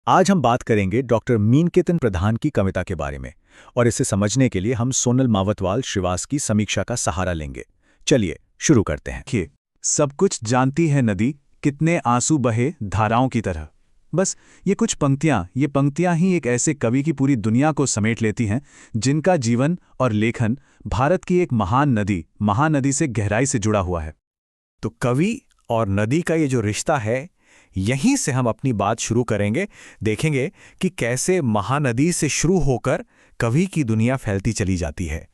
आज हम बात करेंगे डॉक्टर मीनकेतन प्रधान की कविता के बारे में। और इसे समझने के लिए हम सोनल मावतवाल श्रीवास की समीक्षा का सहारा लेंगे। चलिए शुरू करते हैं। देखिए, सब कुछ जानती है नदी, कितने आंसू बहे धाराओं की तरह। बस ये पंक्तियां ही एक ऐसे कवि की पूरी दुनिया को समेट लेती हैं, जिनका जीवन और लेखन भारत की एक महानदी से गहराई से जुड़ा हुआ है। तो कवि और नदी का ये जो रिश्ता है, यहीं से हम अपनी बात शुरू करेंगे। देखेंगे कि कैसे महानदी से शुरू होकर कवि की दुनिया फैलती चली जाती है।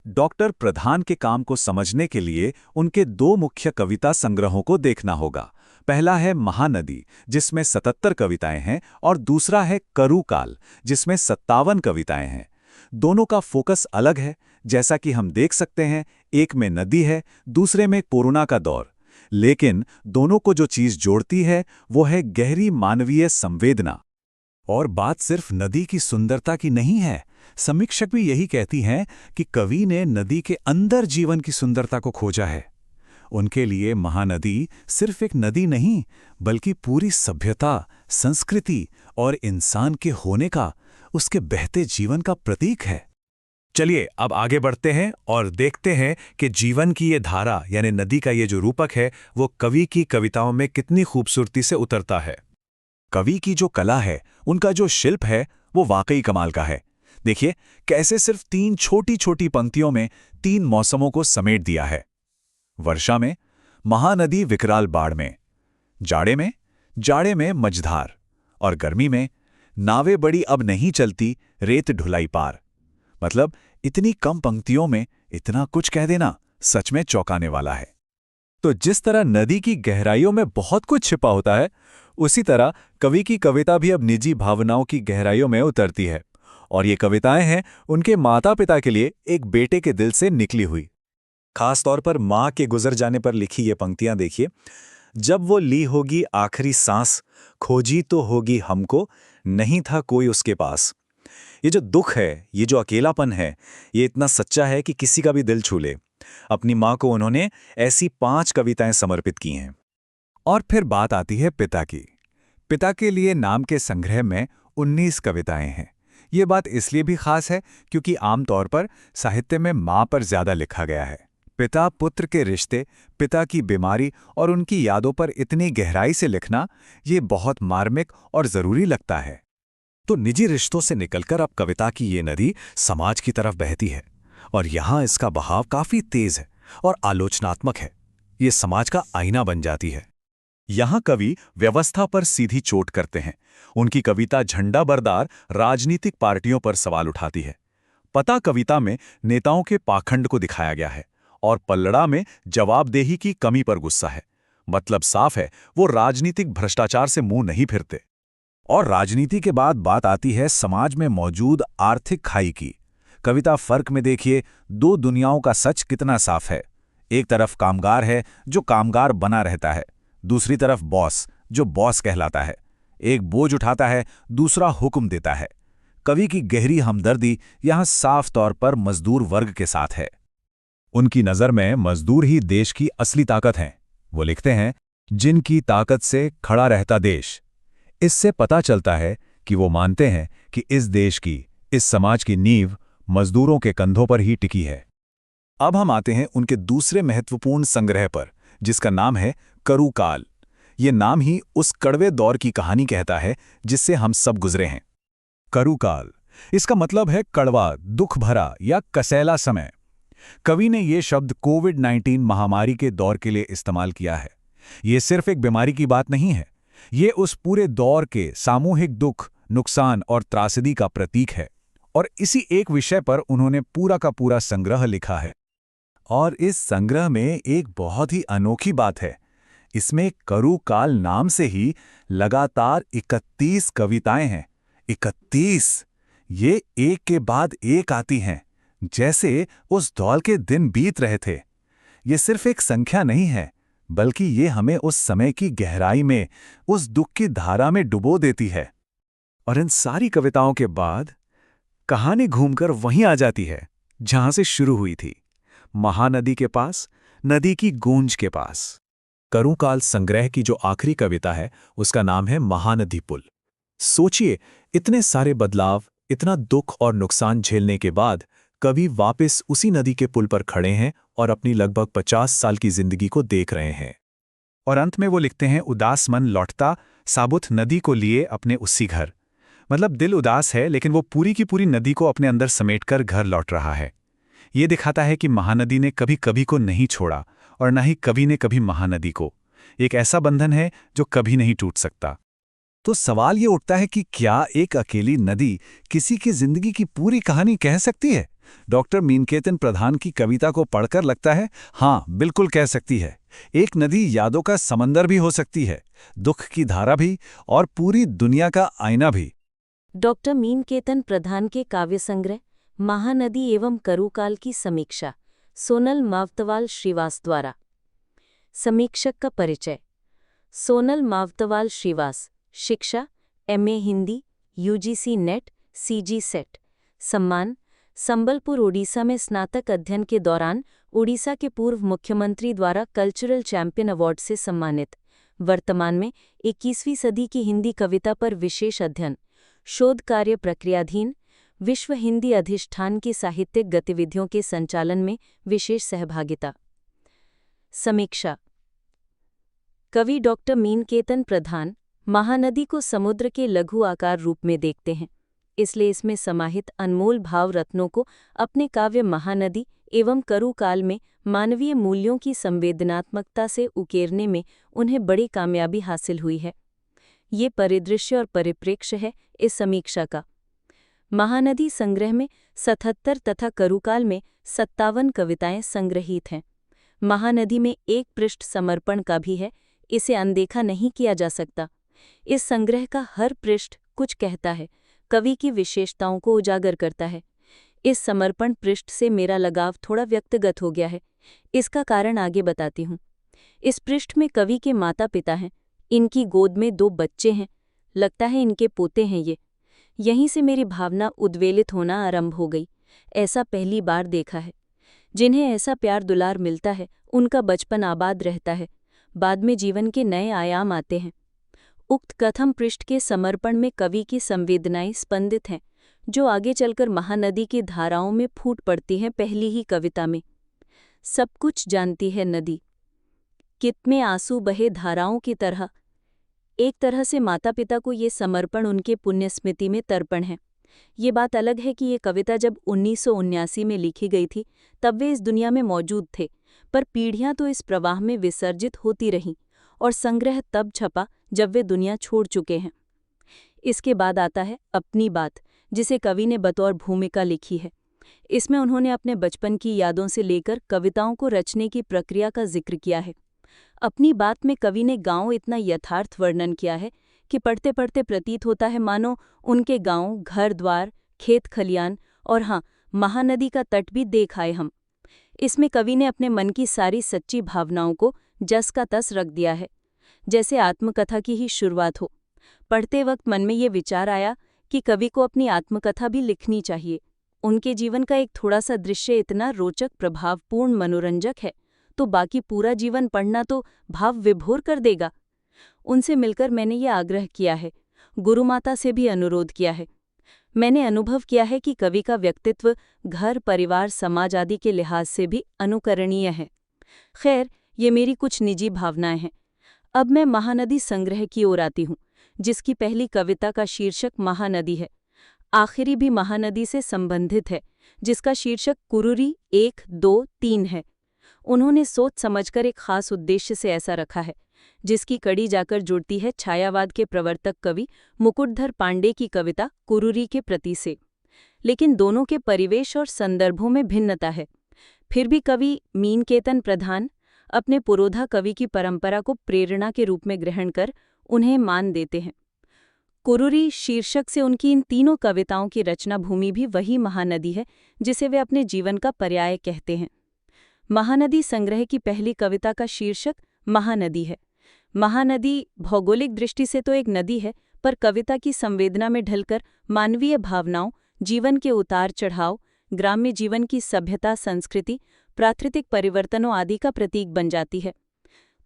डॉक्टर प्रधान के काम को समझने के लिए उनके दो मुख्य कविता संग्रहों को देखना होगा। पहला है महानदी, जिसमें 77 कविताएं हैं, और दूसरा है करुकाल, जिसमें 57 कविताएं हैं। दोनों का फोकस अलग है। जैसा कि हम देख सकते हैं, एक में नदी है, दूसरे में कोरोना का दौर। लेकिन दोनों को जो चीज जोड़ती है वो है गहरी मानवीय संवेदना। और बात सिर्फ नदी की सुंदरता की नहीं है। समीक्षक भी यही कहती हैं कि कवि ने नदी के अंदर जीवन की सुंदरता को खोजा है। उनके लिए महानदी सिर्फ एक नदी नहीं, बल्कि पूरी सभ्यता, संस्कृति और इंसान के होने का, उसके बहते जीवन का प्रतीक है। चलिए अब आगे बढ़ते हैं और देखते हैं कि जीवन की ये धारा यानी नदी का ये जो रूपक है, वो कवि की कविताओं में कितनी खूबसूरती से उतरता है। कवि की जो कला है, उनका जो शिल्प है, वो वाकई कमाल का है। देखिए कैसे सिर्फ 3 छोटी छोटी पंक्तियों में 3 मौसमों को समेट दिया है। वर्षा में महानदी विकराल बाढ़ में, जाड़े में मझधार, और गर्मी में नावें बड़ी अब नहीं चलती, रेत ढुलाई पार। मतलब इतनी कम पंक्तियों में इतना कुछ कह देना सच में चौंकाने वाला है। तो जिस तरह नदी की गहराइयों में बहुत कुछ छिपा होता है, उसी तरह कवि की कविता भी अब निजी भावनाओं की गहराइयों में उतरती है। और ये कविताएं हैं उनके माता पिता के लिए एक बेटे के दिल से निकली हुई। खास तौर पर माँ के गुजर जाने पर लिखी ये पंक्तियां देखिए। जब वो ली होगी आखिरी सांस, खोजी तो होगी हमको, नहीं था कोई उसके पास। ये जो दुख है, ये जो अकेलापन है, ये इतना सच्चा है कि किसी का भी दिल छू ले। अपनी माँ को उन्होंने ऐसी 5 कविताएं समर्पित की हैं। और फिर बात आती है पिता की। पिता के लिए नाम के संग्रह में 19 कविताएं हैं। ये बात इसलिए भी खास है क्योंकि आमतौर पर साहित्य में माँ पर ज्यादा लिखा गया है। पिता पुत्र के रिश्ते, पिता की बीमारी और उनकी यादों पर इतनी गहराई से लिखना, ये बहुत मार्मिक और जरूरी लगता है। तो निजी रिश्तों से निकलकर अब कविता की ये नदी समाज की तरफ बहती है, और यहाँ इसका बहाव काफी तेज है और आलोचनात्मक है। ये समाज का आईना बन जाती है। यहाँ कवि व्यवस्था पर सीधी चोट करते हैं। उनकी कविता झंडा बरदार राजनीतिक पार्टियों पर सवाल उठाती है। पता कविता में नेताओं के पाखंड को दिखाया गया है, और पल्लड़ा में जवाबदेही की कमी पर गुस्सा है। मतलब साफ है, वो राजनीतिक भ्रष्टाचार से मुंह नहीं फिरते। और राजनीति के बाद बात आती है समाज में मौजूद आर्थिक खाई की। कविता फर्क में देखिए, 2 दुनियाओं का सच कितना साफ है। एक तरफ कामगार है जो कामगार बना रहता है, दूसरी तरफ बॉस जो बॉस कहलाता है। एक बोझ उठाता है, दूसरा हुक्म देता है। कवि की गहरी हमदर्दी यहाँ साफ तौर पर मजदूर वर्ग के साथ है। उनकी नज़र में मजदूर ही देश की असली ताकत हैं। वो लिखते हैं, जिनकी ताकत से खड़ा रहता देश। इससे पता चलता है कि वो मानते हैं कि इस देश की, इस समाज की नींव मजदूरों के कंधों पर ही टिकी है। अब हम आते हैं उनके दूसरे महत्वपूर्ण संग्रह पर, जिसका नाम है करुकाल। ये नाम ही उस कड़वे दौर की कहानी कहता है जिससे हम सब गुजरे हैं। करुकाल, इसका मतलब है कड़वा, दुख भरा या कसैला समय। कवि ने ये शब्द कोविड-19 महामारी के दौर के लिए इस्तेमाल किया है। ये सिर्फ एक बीमारी की बात नहीं है, ये उस पूरे दौर के सामूहिक दुख, नुकसान और त्रासदी का प्रतीक है। और इसी एक विषय पर उन्होंने पूरा का पूरा संग्रह लिखा है। और इस संग्रह में एक बहुत ही अनोखी बात है। इसमें करुकाल नाम से ही लगातार 31 कविताएं हैं। 31! ये एक के बाद एक आती हैं, जैसे उस दौर के दिन बीत रहे थे। ये सिर्फ एक संख्या नहीं है, बल्कि ये हमें उस समय की गहराई में, उस दुख की धारा में डुबो देती है। और इन सारी कविताओं के बाद कहानी घूमकर वहीं आ जाती है जहां से शुरू हुई थी, महानदी के पास, नदी की गूंज के पास। करुकाल संग्रह की जो आखिरी कविता है, उसका नाम है महानदी पुल। सोचिए, इतने सारे बदलाव, इतना दुख और नुकसान झेलने के बाद कवि वापस उसी नदी के पुल पर खड़े हैं और अपनी लगभग 50 साल की जिंदगी को देख रहे हैं। और अंत में वो लिखते हैं, उदास मन लौटता साबुत नदी को लिए अपने उसी घर। मतलब दिल उदास है, लेकिन वो पूरी की पूरी नदी को अपने अंदर समेटकर घर लौट रहा है। ये दिखाता है कि महानदी ने कभी कभी को नहीं छोड़ा और न ही कभी ने कभी महानदी को। एक ऐसा बंधन है जो कभी नहीं टूट सकता। तो सवाल ये उठता है कि क्या एक अकेली नदी किसी की जिंदगी की पूरी कहानी कह सकती है? डॉक्टर मीनकेतन प्रधान की कविता को पढ़कर लगता है, हाँ, बिल्कुल कह सकती है। एक नदी यादों का समंदर भी हो सकती है, दुख की धारा भी, और पूरी दुनिया का आईना भी। डॉक्टर मीनकेतन प्रधान के काव्य संग्रह महानदी एवं करुकाल की समीक्षा, सोनल मावतवाल श्रीवास द्वारा। समीक्षक का परिचय। सोनल मावतवाल श्रीवास, शिक्षा MA Hindi, UGC net, CG set. सम्मान, संबलपुर ओडिशा में स्नातक अध्ययन के दौरान ओडिशा के पूर्व मुख्यमंत्री द्वारा कल्चरल चैंपियन अवार्ड से सम्मानित। वर्तमान में 21वीं सदी की हिंदी कविता पर विशेष अध्ययन, शोध कार्य प्रक्रियाधीन। विश्व हिंदी अधिष्ठान की साहित्यिक गतिविधियों के संचालन में विशेष सहभागिता। समीक्षा। कवि डॉक्टर मीनकेतन प्रधान महानदी को समुद्र के लघु आकार रूप में देखते हैं, इसलिए इसमें समाहित अनमोल भाव रत्नों को अपने काव्य महानदी एवं करुकाल में मानवीय मूल्यों की संवेदनात्मकता से उकेरने में उन्हें बड़ी कामयाबी हासिल हुई है। ये परिदृश्य और परिप्रेक्ष्य है इस समीक्षा का। महानदी संग्रह में 77 तथा करुकाल में 57 कविताएं संग्रहित हैं। महानदी में एक पृष्ठ समर्पण का भी है, इसे अनदेखा नहीं किया जा सकता। इस संग्रह का हर पृष्ठ कुछ कहता है, कवि की विशेषताओं को उजागर करता है। इस समर्पण पृष्ठ से मेरा लगाव थोड़ा व्यक्तिगत हो गया है, इसका कारण आगे बताती हूँ। इस पृष्ठ में कवि के माता पिता हैं, इनकी गोद में 2 बच्चे हैं, लगता है इनके पोते हैं ये। यहीं से मेरी भावना उद्वेलित होना आरंभ हो गई। ऐसा पहली बार देखा है। जिन्हें ऐसा प्यार दुलार मिलता है, उनका बचपन आबाद रहता है, बाद में जीवन के नए आयाम आते हैं। उक्त कथम पृष्ठ के समर्पण में कवि की संवेदनाएं स्पंदित हैं, जो आगे चलकर महानदी की धाराओं में फूट पड़ती हैं। पहली ही कविता में, सब कुछ जानती है नदी, कितने आंसू बहे धाराओं की तरह। एक तरह से माता पिता को ये समर्पण उनके पुण्य स्मृति में तर्पण है। ये बात अलग है कि ये कविता जब 1979 में लिखी गई थी, तब वे इस दुनिया में मौजूद थे, पर पीढ़ियां तो इस प्रवाह में विसर्जित होती रहीं और संग्रह तब छपा जब वे दुनिया छोड़ चुके हैं। इसके बाद आता है अपनी बात, जिसे कवि ने बतौर भूमिका लिखी है। इसमें उन्होंने अपने बचपन की यादों से लेकर कविताओं को रचने की प्रक्रिया का जिक्र किया है। अपनी बात में कवि ने गांव इतना यथार्थ वर्णन किया है कि पढ़ते पढ़ते प्रतीत होता है मानो उनके गांव, घर द्वार, खेत खलियान और हाँ, महानदी का तट भी देख आए हम। इसमें कवि ने अपने मन की सारी सच्ची भावनाओं को जस का तस रख दिया है, जैसे आत्मकथा की ही शुरुआत हो। पढ़ते वक्त मन में ये विचार आया कि कवि को अपनी आत्मकथा भी लिखनी चाहिए। उनके जीवन का एक थोड़ा सा दृश्य इतना रोचक, प्रभावपूर्ण, मनोरंजक है, तो बाकी पूरा जीवन पढ़ना तो भाव विभोर कर देगा। उनसे मिलकर मैंने ये आग्रह किया है, गुरुमाता से भी अनुरोध किया है। मैंने अनुभव किया है कि कवि का व्यक्तित्व घर, परिवार, समाज आदि के लिहाज से भी अनुकरणीय है। खैर, ये मेरी कुछ निजी भावनाएं हैं। अब मैं महानदी संग्रह की ओर आती हूँ, जिसकी पहली कविता का शीर्षक महानदी है। आखिरी भी महानदी से संबंधित है, जिसका शीर्षक कुरुरी 1, 2, 3 है। उन्होंने सोच समझकर एक खास उद्देश्य से ऐसा रखा है, जिसकी कड़ी जाकर जुड़ती है छायावाद के प्रवर्तक कवि मुकुटधर पांडे की कविता कुरुरी के प्रति से। लेकिन दोनों के परिवेश और संदर्भों में भिन्नता है। फिर भी कवि मीनकेतन प्रधान अपने पुरोधा कवि की परंपरा को प्रेरणा के रूप में ग्रहण कर उन्हें मान देते हैं। कुरुरी शीर्षक से उनकी इन तीनों कविताओं की रचना भूमि भी वही महानदी है, जिसे वे अपने जीवन का पर्याय कहते हैं। महानदी संग्रह की पहली कविता का शीर्षक महानदी है। महानदी भौगोलिक दृष्टि से तो एक नदी है, पर कविता की संवेदना में ढलकर मानवीय भावनाओं, जीवन के उतार चढ़ाव, ग्राम्य जीवन की सभ्यता, संस्कृति, प्राकृतिक परिवर्तनों आदि का प्रतीक बन जाती है।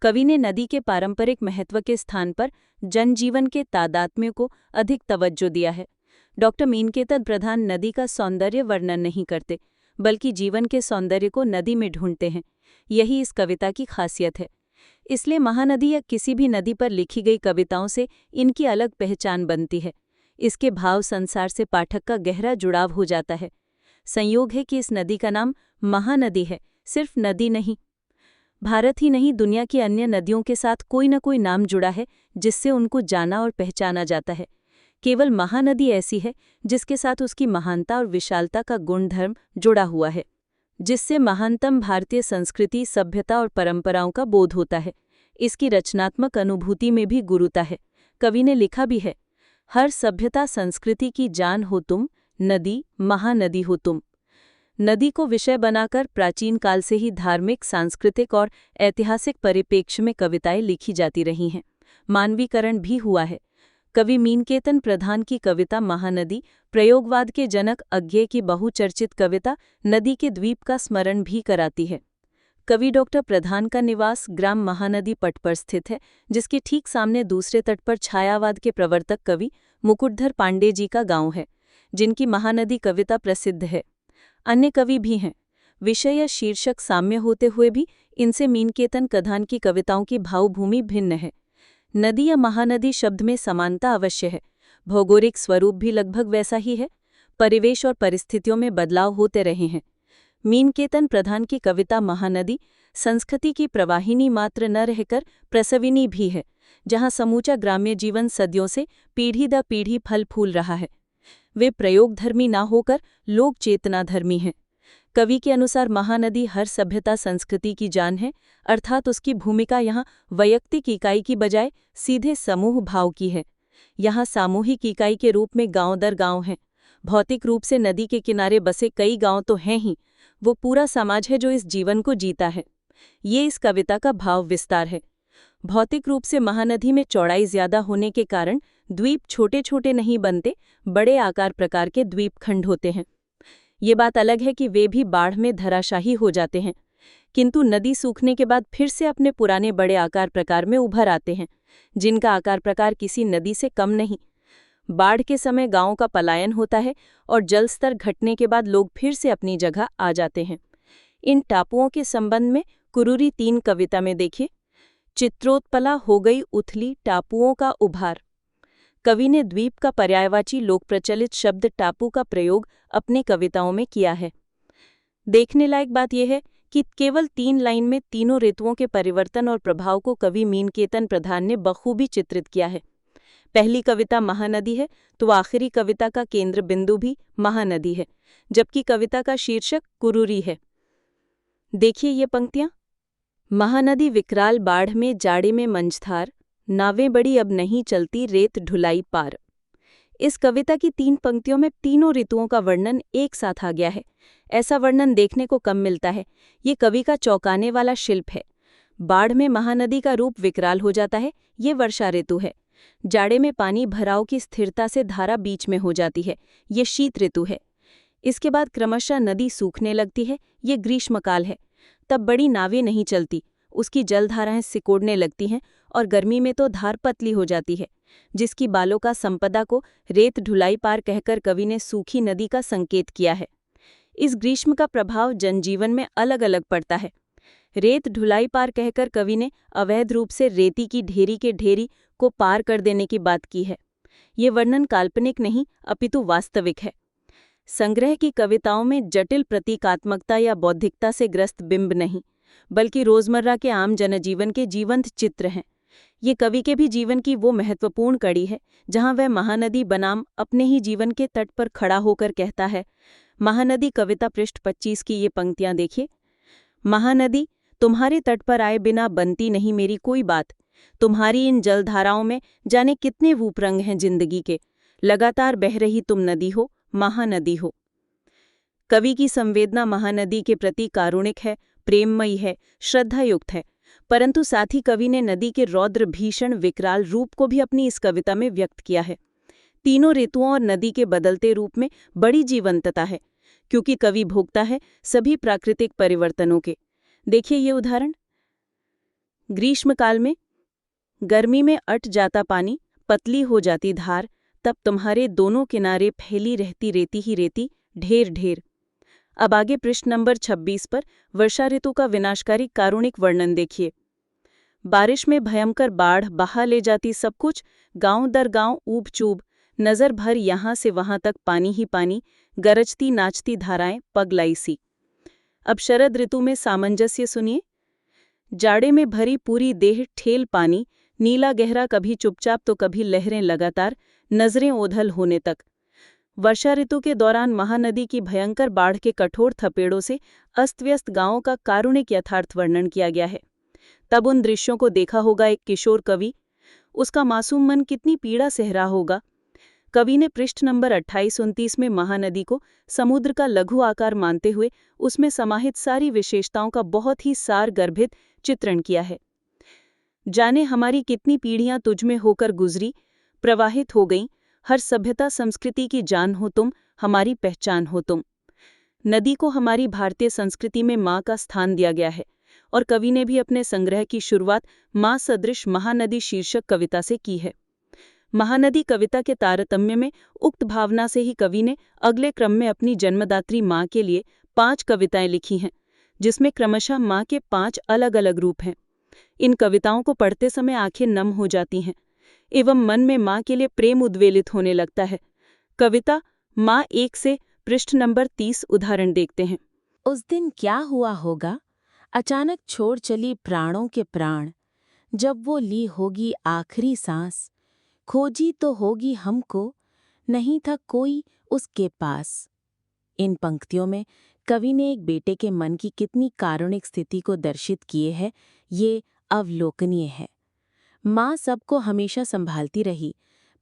कवि ने नदी के पारंपरिक महत्व के स्थान पर जनजीवन के तादात्म्य को अधिक तवज्जो दिया है। डॉक्टर मीनकेतन प्रधान नदी का सौंदर्य वर्णन नहीं करते, बल्कि जीवन के सौंदर्य को नदी में ढूंढते हैं। यही इस कविता की खासियत है। इसलिए महानदी या किसी भी नदी पर लिखी गई कविताओं से इनकी अलग पहचान बनती है। इसके भाव संसार से पाठक का गहरा जुड़ाव हो जाता है। संयोग है कि इस नदी का नाम महानदी है, सिर्फ नदी नहीं। भारत ही नहीं, दुनिया की अन्य नदियों के साथ कोई न कोई नाम जुड़ा है जिससे उनको जाना और पहचाना जाता है। केवल महानदी ऐसी है जिसके साथ उसकी महानता और विशालता का गुणधर्म जुड़ा हुआ है, जिससे महानतम भारतीय संस्कृति, सभ्यता और परंपराओं का बोध होता है। इसकी रचनात्मक अनुभूति में भी गुरुता है। कवि ने लिखा भी है, हर सभ्यता संस्कृति की जान हो तुम, नदी महानदी हो तुम। नदी को विषय बनाकर प्राचीन काल से ही धार्मिक, सांस्कृतिक और ऐतिहासिक परिप्रेक्ष्य में कविताएं लिखी जाती रही हैं। मानवीकरण भी हुआ है। कवि मीनकेतन प्रधान की कविता महानदी प्रयोगवाद के जनक अज्ञेय की बहुचर्चित कविता नदी के द्वीप का स्मरण भी कराती है। कवि डॉक्टर प्रधान का निवास ग्राम महानदी पट पर स्थित है, जिसके ठीक सामने दूसरे तट पर छायावाद के प्रवर्तक कवि मुकुटधर पांडे जी का गांव है, जिनकी महानदी कविता प्रसिद्ध है। अन्य कवि भी हैं। विषय या शीर्षक साम्य होते हुए भी इनसे मीनकेतन प्रधान की कविताओं की भावभूमि भिन्न है। नदी या महानदी शब्द में समानता अवश्य है, भौगोलिक स्वरूप भी लगभग वैसा ही है। परिवेश और परिस्थितियों में बदलाव होते रहे हैं। मीनकेतन प्रधान की कविता महानदी संस्कृति की प्रवाहिनी मात्र न रहकर प्रसविनी भी है, जहाँ समूचा ग्राम्य जीवन सदियों से पीढ़ी दर पीढ़ी फल फूल रहा है। वे प्रयोगधर्मी ना होकर लोक चेतनाधर्मी हैं। कवि के अनुसार महानदी हर सभ्यता संस्कृति की जान है, अर्थात उसकी भूमिका यहाँ वैयक्तिक इकाई की बजाय सीधे समूह भाव की है। यहाँ सामूहिक इकाई के रूप में गांव दर गांव हैं। भौतिक रूप से नदी के किनारे बसे कई गांव तो हैं ही, वो पूरा समाज है जो इस जीवन को जीता है। ये इस कविता का भाव विस्तार है। भौतिक रूप से महानदी में चौड़ाई ज्यादा होने के कारण द्वीप छोटे छोटे नहीं बनते, बड़े आकार प्रकार के द्वीपखंड होते हैं। ये बात अलग है कि वे भी बाढ़ में धराशाही हो जाते हैं, किंतु नदी सूखने के बाद फिर से अपने पुराने बड़े आकार प्रकार में उभर आते हैं, जिनका आकार प्रकार किसी नदी से कम नहीं। बाढ़ के समय गांवों का पलायन होता है और जल स्तर घटने के बाद लोग फिर से अपनी जगह आ जाते हैं। इन टापुओं के संबंध में कुरूरी 3 कविता में देखिए। चित्रोत्पला हो गई उथली टापुओं का उभार। कवि ने द्वीप का पर्यायवाची लोक प्रचलित शब्द टापू का प्रयोग अपनी कविताओं में किया है। देखने लायक बात यह है कि केवल 3 लाइन में तीनों ऋतुओं के परिवर्तन और प्रभाव को कवि मीनकेतन प्रधान ने बखूबी चित्रित किया है। पहली कविता महानदी है तो आखिरी कविता का केंद्र बिंदु भी महानदी है, जबकि कविता का शीर्षक कुरूरी है। देखिए ये पंक्तियां। महानदी विकराल बाढ़ में जाड़े में मंझधार, नावें बड़ी अब नहीं चलती रेत ढुलाई पार। इस कविता की 3 पंक्तियों में तीनों ऋतुओं का वर्णन एक साथ आ गया है। ऐसा वर्णन देखने को कम मिलता है। ये कवि का चौंकाने वाला शिल्प है। बाढ़ में महानदी का रूप विकराल हो जाता है, ये वर्षा ऋतु है। जाड़े में पानी भराव की स्थिरता से धारा बीच में हो जाती है, ये शीत ऋतु है। इसके बाद क्रमशः नदी सूखने लगती है, ये ग्रीष्मकाल है। तब बड़ी नावें नहीं चलती, उसकी जलधाराएं सिकोड़ने लगती हैं और गर्मी में तो धार पतली हो जाती है, जिसकी बालों का संपदा को रेत ढुलाई पार कहकर कवि ने सूखी नदी का संकेत किया है। इस ग्रीष्म का प्रभाव जनजीवन में अलग अलग पड़ता है। रेत ढुलाई पार कहकर कवि ने अवैध रूप से रेती की ढेरी के ढेरी को पार कर देने की बात की है। ये वर्णन काल्पनिक नहीं अपितु वास्तविक है। संग्रह की कविताओं में जटिल प्रतीकात्मकता या बौद्धिकता से ग्रस्त बिंब नहीं, बल्कि रोजमर्रा के आम जनजीवन के जीवंत चित्र हैं। ये कवि के भी जीवन की वो महत्वपूर्ण कड़ी है जहां वह महानदी बनाम अपने ही जीवन के तट पर खड़ा होकर कहता है। महानदी कविता पृष्ठ 25 की ये पंक्तियां देखिए। महानदी तुम्हारे तट पर आए बिना बनती नहीं मेरी कोई बात। तुम्हारी इन जलधाराओं में जाने कितने रूप रंग हैं जिंदगी के। लगातार बह रही तुम नदी हो, महानदी हो। कवि की संवेदना महानदी के प्रति कारुणिक है, प्रेममयी है, श्रद्धायुक्त है, परंतु साथ ही कवि ने नदी के रौद्र भीषण विकराल रूप को भी अपनी इस कविता में व्यक्त किया है। तीनों ऋतुओं और नदी के बदलते रूप में बड़ी जीवंतता है, क्योंकि कवि भोगता है सभी प्राकृतिक परिवर्तनों के। देखिए ये उदाहरण। ग्रीष्मकाल में गर्मी में अट जाता पानी, पतली हो जाती धार, तब तुम्हारे दोनों किनारे फैली रहती रेती ही रेती, ढेर ढेर। अब आगे पृष्ठ नंबर 26 पर वर्षा ऋतु का विनाशकारी कारुणिक वर्णन देखिए। बारिश में भयंकर बाढ़ बहा ले जाती सब कुछ, गांव दर गांव ऊब चूब, नजर भर यहां से वहां तक पानी ही पानी, गरजती नाचती धाराएं पगलाई सी। अब शरद ऋतु में सामंजस्य सुनिए। जाड़े में भरी पूरी देह ठेल पानी, नीला गहरा, कभी चुपचाप तो कभी लहरें लगातार, नजरें ओझल होने तक। वर्षा ऋतु के दौरान महानदी की भयंकर बाढ़ के कठोर थपेड़ों से अस्त व्यस्त गांवों का कारुणिक यथार्थ वर्णन किया गया है। तब उन दृश्यों को देखा होगा एक किशोर कवि, उसका मासूम मन कितनी पीड़ा सह रहा होगा। कवि ने पृष्ठ नंबर 28-29 में महानदी को समुद्र का लघु आकार मानते हुए उसमें समाहित सारी विशेषताओं का बहुत ही सार गर्भित चित्रण किया है। जाने हमारी कितनी पीढ़ियां तुझमें होकर गुजरी, प्रवाहित हो गईं, हर सभ्यता संस्कृति की जान हो तुम, हमारी पहचान हो तुम। नदी को हमारी भारतीय संस्कृति में माँ का स्थान दिया गया है और कवि ने भी अपने संग्रह की शुरुआत माँ सदृश महानदी शीर्षक कविता से की है। महानदी कविता के तारतम्य में उक्त भावना से ही कवि ने अगले क्रम में अपनी जन्मदात्री माँ के लिए 5 कविताएं लिखी हैं, जिसमें क्रमशः माँ के 5 अलग अलग रूप हैं। इन कविताओं को पढ़ते समय आंखें नम हो जाती हैं एवं मन में माँ के लिए प्रेम उद्वेलित होने लगता है। कविता माँ 1 से पृष्ठ नंबर 30 उदाहरण देखते हैं। उस दिन क्या हुआ होगा, अचानक छोड़ चली प्राणों के प्राण, जब वो ली होगी आखिरी सांस, खोजी तो होगी हमको, नहीं था कोई उसके पास। इन पंक्तियों में कवि ने एक बेटे के मन की कितनी कारुणिक स्थिति को दर्शित किए है, ये अवलोकनीय है। माँ सबको हमेशा संभालती रही,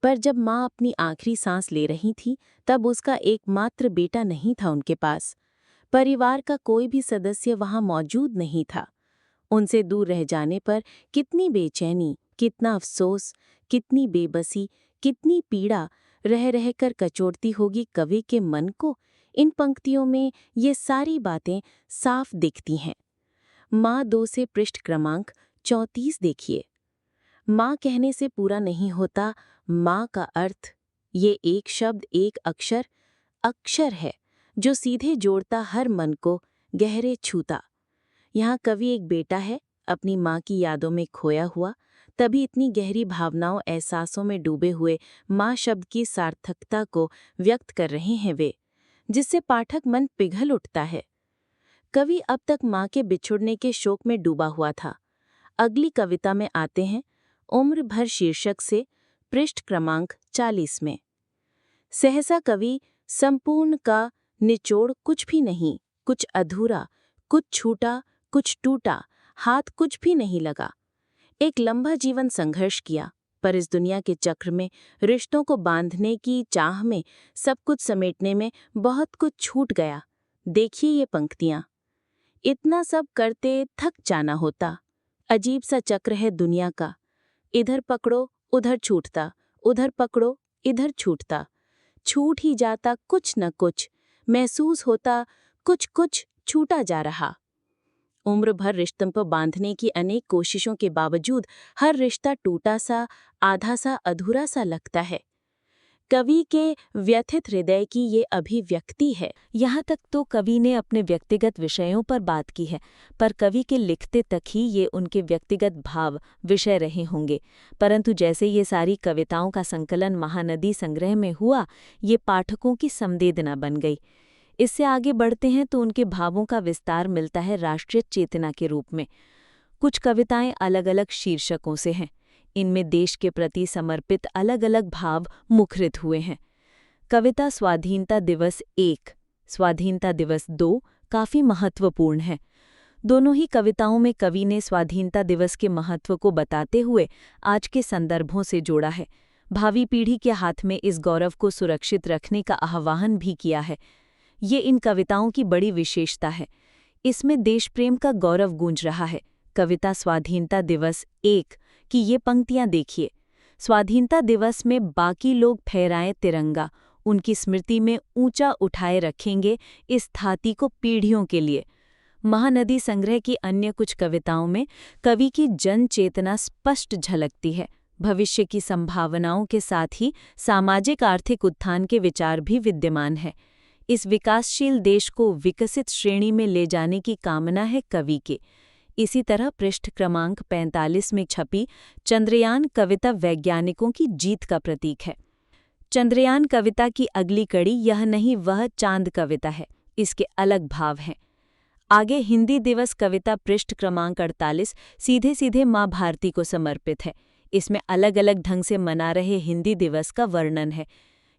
पर जब माँ अपनी आखिरी सांस ले रही थी, तब उसका एकमात्र बेटा नहीं था उनके पास। परिवार का कोई भी सदस्य वहाँ मौजूद नहीं था। उनसे दूर रह जाने पर कितनी बेचैनी, कितना अफसोस, कितनी बेबसी, कितनी पीड़ा रह रहकर कचोटती होगी कवि के मन को। इन पंक्तियों में ये सारी बातें साफ दिखती हैं। माँ 2 से पृष्ठ क्रमांक 34 देखिए। माँ कहने से पूरा नहीं होता माँ का अर्थ। ये एक शब्द, एक अक्षर है जो सीधे जोड़ता हर मन को, गहरे छूता। यहाँ कवि एक बेटा है, अपनी माँ की यादों में खोया हुआ, तभी इतनी गहरी भावनाओं एहसासों में डूबे हुए माँ शब्द की सार्थकता को व्यक्त कर रहे हैं वे, जिससे पाठक मन पिघल उठता है। कवि अब तक माँ के बिछुड़ने के शोक में डूबा हुआ था। अगली कविता में आते हैं उम्र भर शीर्षक से पृष्ठ क्रमांक 40 में। सहसा कवि संपूर्ण का निचोड़ कुछ भी नहीं, कुछ अधूरा, कुछ छूटा, कुछ टूटा, हाथ कुछ भी नहीं लगा। एक लंबा जीवन संघर्ष किया, पर इस दुनिया के चक्र में, रिश्तों को बांधने की चाह में, सब कुछ समेटने में बहुत कुछ छूट गया। देखिए ये पंक्तियां। इतना सब करते थक जाना होता, अजीब सा चक्र है दुनिया का। इधर पकड़ो उधर छूटता, उधर पकड़ो इधर छूटता, छूट ही जाता कुछ न कुछ, महसूस होता कुछ कुछ छूटा जा रहा। उम्र भर रिश्तों पर बांधने की अनेक कोशिशों के बावजूद हर रिश्ता टूटा सा, आधा सा, अधूरा सा लगता है। कवि के व्यथित हृदय की ये अभिव्यक्ति है। यहाँ तक तो कवि ने अपने व्यक्तिगत विषयों पर बात की है, पर कवि के लिखते तक ही ये उनके व्यक्तिगत भाव विषय रहे होंगे। परंतु जैसे ये सारी कविताओं का संकलन महानदी संग्रह में हुआ, ये पाठकों की संवेदना बन गई। इससे आगे बढ़ते हैं तो उनके भावों का विस्तार मिलता है राष्ट्रीय चेतना के रूप में। कुछ कविताएं अलग अलग शीर्षकों से हैं। इनमें देश के प्रति समर्पित अलग अलग भाव मुखरित हुए हैं। कविता स्वाधीनता दिवस 1, स्वाधीनता दिवस 2 काफ़ी महत्वपूर्ण है। दोनों ही कविताओं में कवि ने स्वाधीनता दिवस के महत्व को बताते हुए आज के संदर्भों से जोड़ा है। भावी पीढ़ी के हाथ में इस गौरव को सुरक्षित रखने का आह्वान भी किया है। ये इन कविताओं की बड़ी विशेषता है। इसमें देश प्रेम का गौरव गूंज रहा है। कविता स्वाधीनता दिवस 1 की ये पंक्तियां देखिए। स्वाधीनता दिवस में बाकी लोग फहराएं तिरंगा, उनकी स्मृति में ऊंचा उठाए रखेंगे इस थाती को पीढ़ियों के लिए। महानदी संग्रह की अन्य कुछ कविताओं में कवि की जन चेतना स्पष्ट झलकती है। भविष्य की संभावनाओं के साथ ही सामाजिक आर्थिक उत्थान के विचार भी विद्यमान है। इस विकासशील देश को विकसित श्रेणी में ले जाने की कामना है कवि के। इसी तरह पृष्ठ क्रमांक 45 में छपी चंद्रयान कविता वैज्ञानिकों की जीत का प्रतीक है। चंद्रयान कविता की अगली कड़ी यह नहीं वह चांद कविता है, इसके अलग भाव हैं। आगे हिंदी दिवस कविता पृष्ठ क्रमांक 48 सीधे सीधे माँ भारती को समर्पित है। इसमें अलग अलग ढंग से मना रहे हिंदी दिवस का वर्णन है।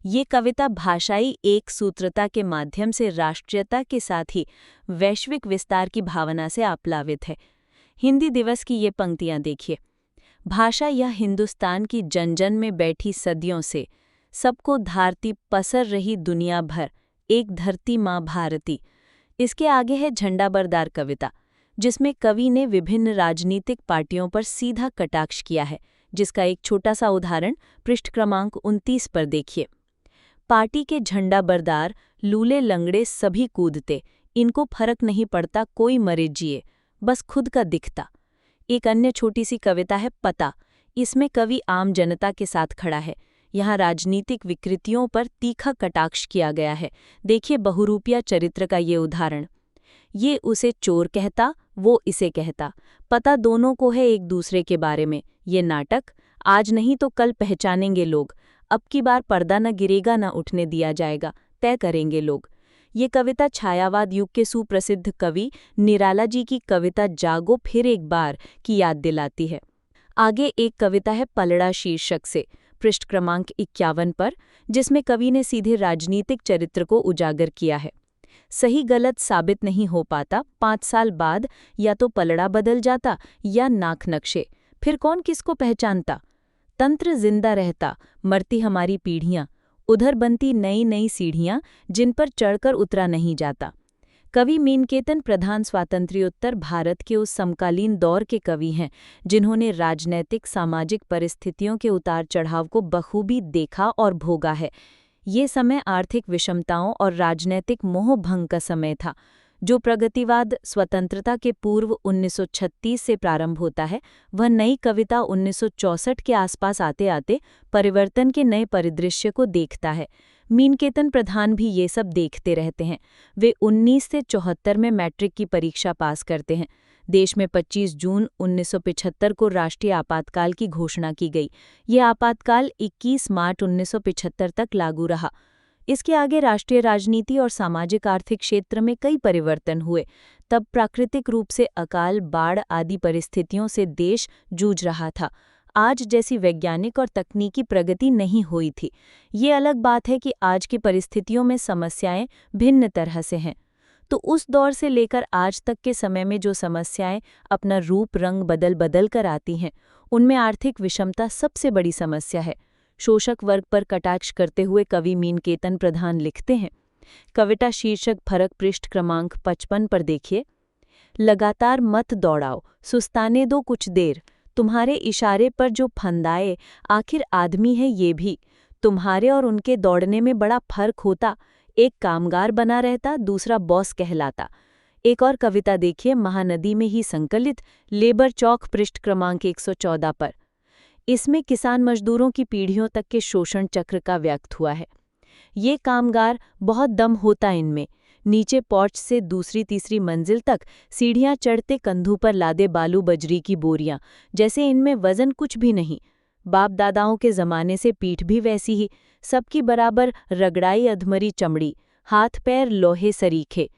ये कविता भाषाई एक सूत्रता के माध्यम से राष्ट्रीयता के साथ ही वैश्विक विस्तार की भावना से आप्लावित है। हिंदी दिवस की ये पंक्तियां देखिए। भाषा यह हिंदुस्तान की जन जन में बैठी सदियों से, सबको धारती पसर रही दुनिया भर, एक धरती माँ भारती। इसके आगे है झंडाबरदार कविता, जिसमें कवि ने विभिन्न राजनीतिक पार्टियों पर सीधा कटाक्ष किया है, जिसका एक छोटा सा उदाहरण पृष्ठ क्रमांक 29 पर देखिए। पार्टी के झंडाबरदार लूले लंगड़े सभी कूदते, इनको फर्क नहीं पड़ता कोई मरे जिए, बस खुद का दिखता। एक अन्य छोटी सी कविता है पता। इसमें कवि आम जनता के साथ खड़ा है। यहाँ राजनीतिक विकृतियों पर तीखा कटाक्ष किया गया है। देखिए बहुरूपिया चरित्र का ये उदाहरण। ये उसे चोर कहता, वो इसे कहता, पता दोनों को है एक दूसरे के बारे में। ये नाटक आज नहीं तो कल पहचानेंगे लोग, अब की बार पर्दा न गिरेगा न उठने दिया जाएगा, तय करेंगे लोग। ये कविता छायावाद युग के सुप्रसिद्ध कवि निराला जी की कविता जागो फिर एक बार की याद दिलाती है। आगे एक कविता है पलड़ा शीर्षक से, पृष्ठ क्रमांक 51 पर, जिसमें कवि ने सीधे राजनीतिक चरित्र को उजागर किया है। सही गलत साबित नहीं हो पाता, 5 साल बाद या तो पलड़ा बदल जाता या नाक नक्शे, फिर कौन किसको पहचानता। तंत्र जिंदा रहता, मरती हमारी पीढ़ियां, उधर बनती नई नई सीढ़ियां जिन पर चढ़कर उतरा नहीं जाता। कवि मीनकेतन प्रधान स्वातंत्र्योत्तर भारत के उस समकालीन दौर के कवि हैं जिन्होंने राजनैतिक सामाजिक परिस्थितियों के उतार चढ़ाव को बखूबी देखा और भोगा है। ये समय आर्थिक विषमताओं और राजनैतिक मोहभंग का समय था। जो प्रगतिवाद स्वतंत्रता के पूर्व 1936 से प्रारंभ होता है, वह नई कविता 1964 के आसपास आते आते परिवर्तन के नए परिदृश्य को देखता है। मीनकेतन प्रधान भी ये सब देखते रहते हैं। वे 19 से 74 में मैट्रिक की परीक्षा पास करते हैं। देश में 25 जून 1975 को राष्ट्रीय आपातकाल की घोषणा की गई। ये आपातकाल 21 मार्च 1975 तक लागू रहा। इसके आगे राष्ट्रीय राजनीति और सामाजिक आर्थिक क्षेत्र में कई परिवर्तन हुए। तब प्राकृतिक रूप से अकाल, बाढ़ आदि परिस्थितियों से देश जूझ रहा था। आज जैसी वैज्ञानिक और तकनीकी प्रगति नहीं हुई थी। ये अलग बात है कि आज की परिस्थितियों में समस्याएं भिन्न तरह से हैं। तो उस दौर से लेकर आज तक के समय में जो समस्याएं अपना रूप रंग बदल बदल कर आती हैं, उनमें आर्थिक विषमता सबसे बड़ी समस्या है। शोषक वर्ग पर कटाक्ष करते हुए कवि मीनकेतन प्रधान लिखते हैं। कविता शीर्षक फरक पृष्ठ क्रमांक 55 पर देखिए। लगातार मत दौड़ाओ, सुस्ताने दो कुछ देर, तुम्हारे इशारे पर जो फंदाए, आखिर आदमी है ये भी। तुम्हारे और उनके दौड़ने में बड़ा फर्क होता, एक कामगार बना रहता, दूसरा बॉस कहलाता। एक और कविता देखिए महानदी में ही संकलित, लेबर चौक पृष्ठ क्रमांक 114 पर। इसमें किसान मजदूरों की पीढ़ियों तक के शोषण चक्र का व्यक्त हुआ है। ये कामगार, बहुत दम होता इनमें, नीचे पोर्च से दूसरी तीसरी मंजिल तक सीढ़ियां चढ़ते कंधों पर लादे बालू बजरी की बोरियां, जैसे इनमें वजन कुछ भी नहीं। बाप दादाओं के जमाने से पीठ भी वैसी ही, सबकी बराबर रगड़ाई अधमरी चमड़ी, हाथ पैर लोहे सरीखे।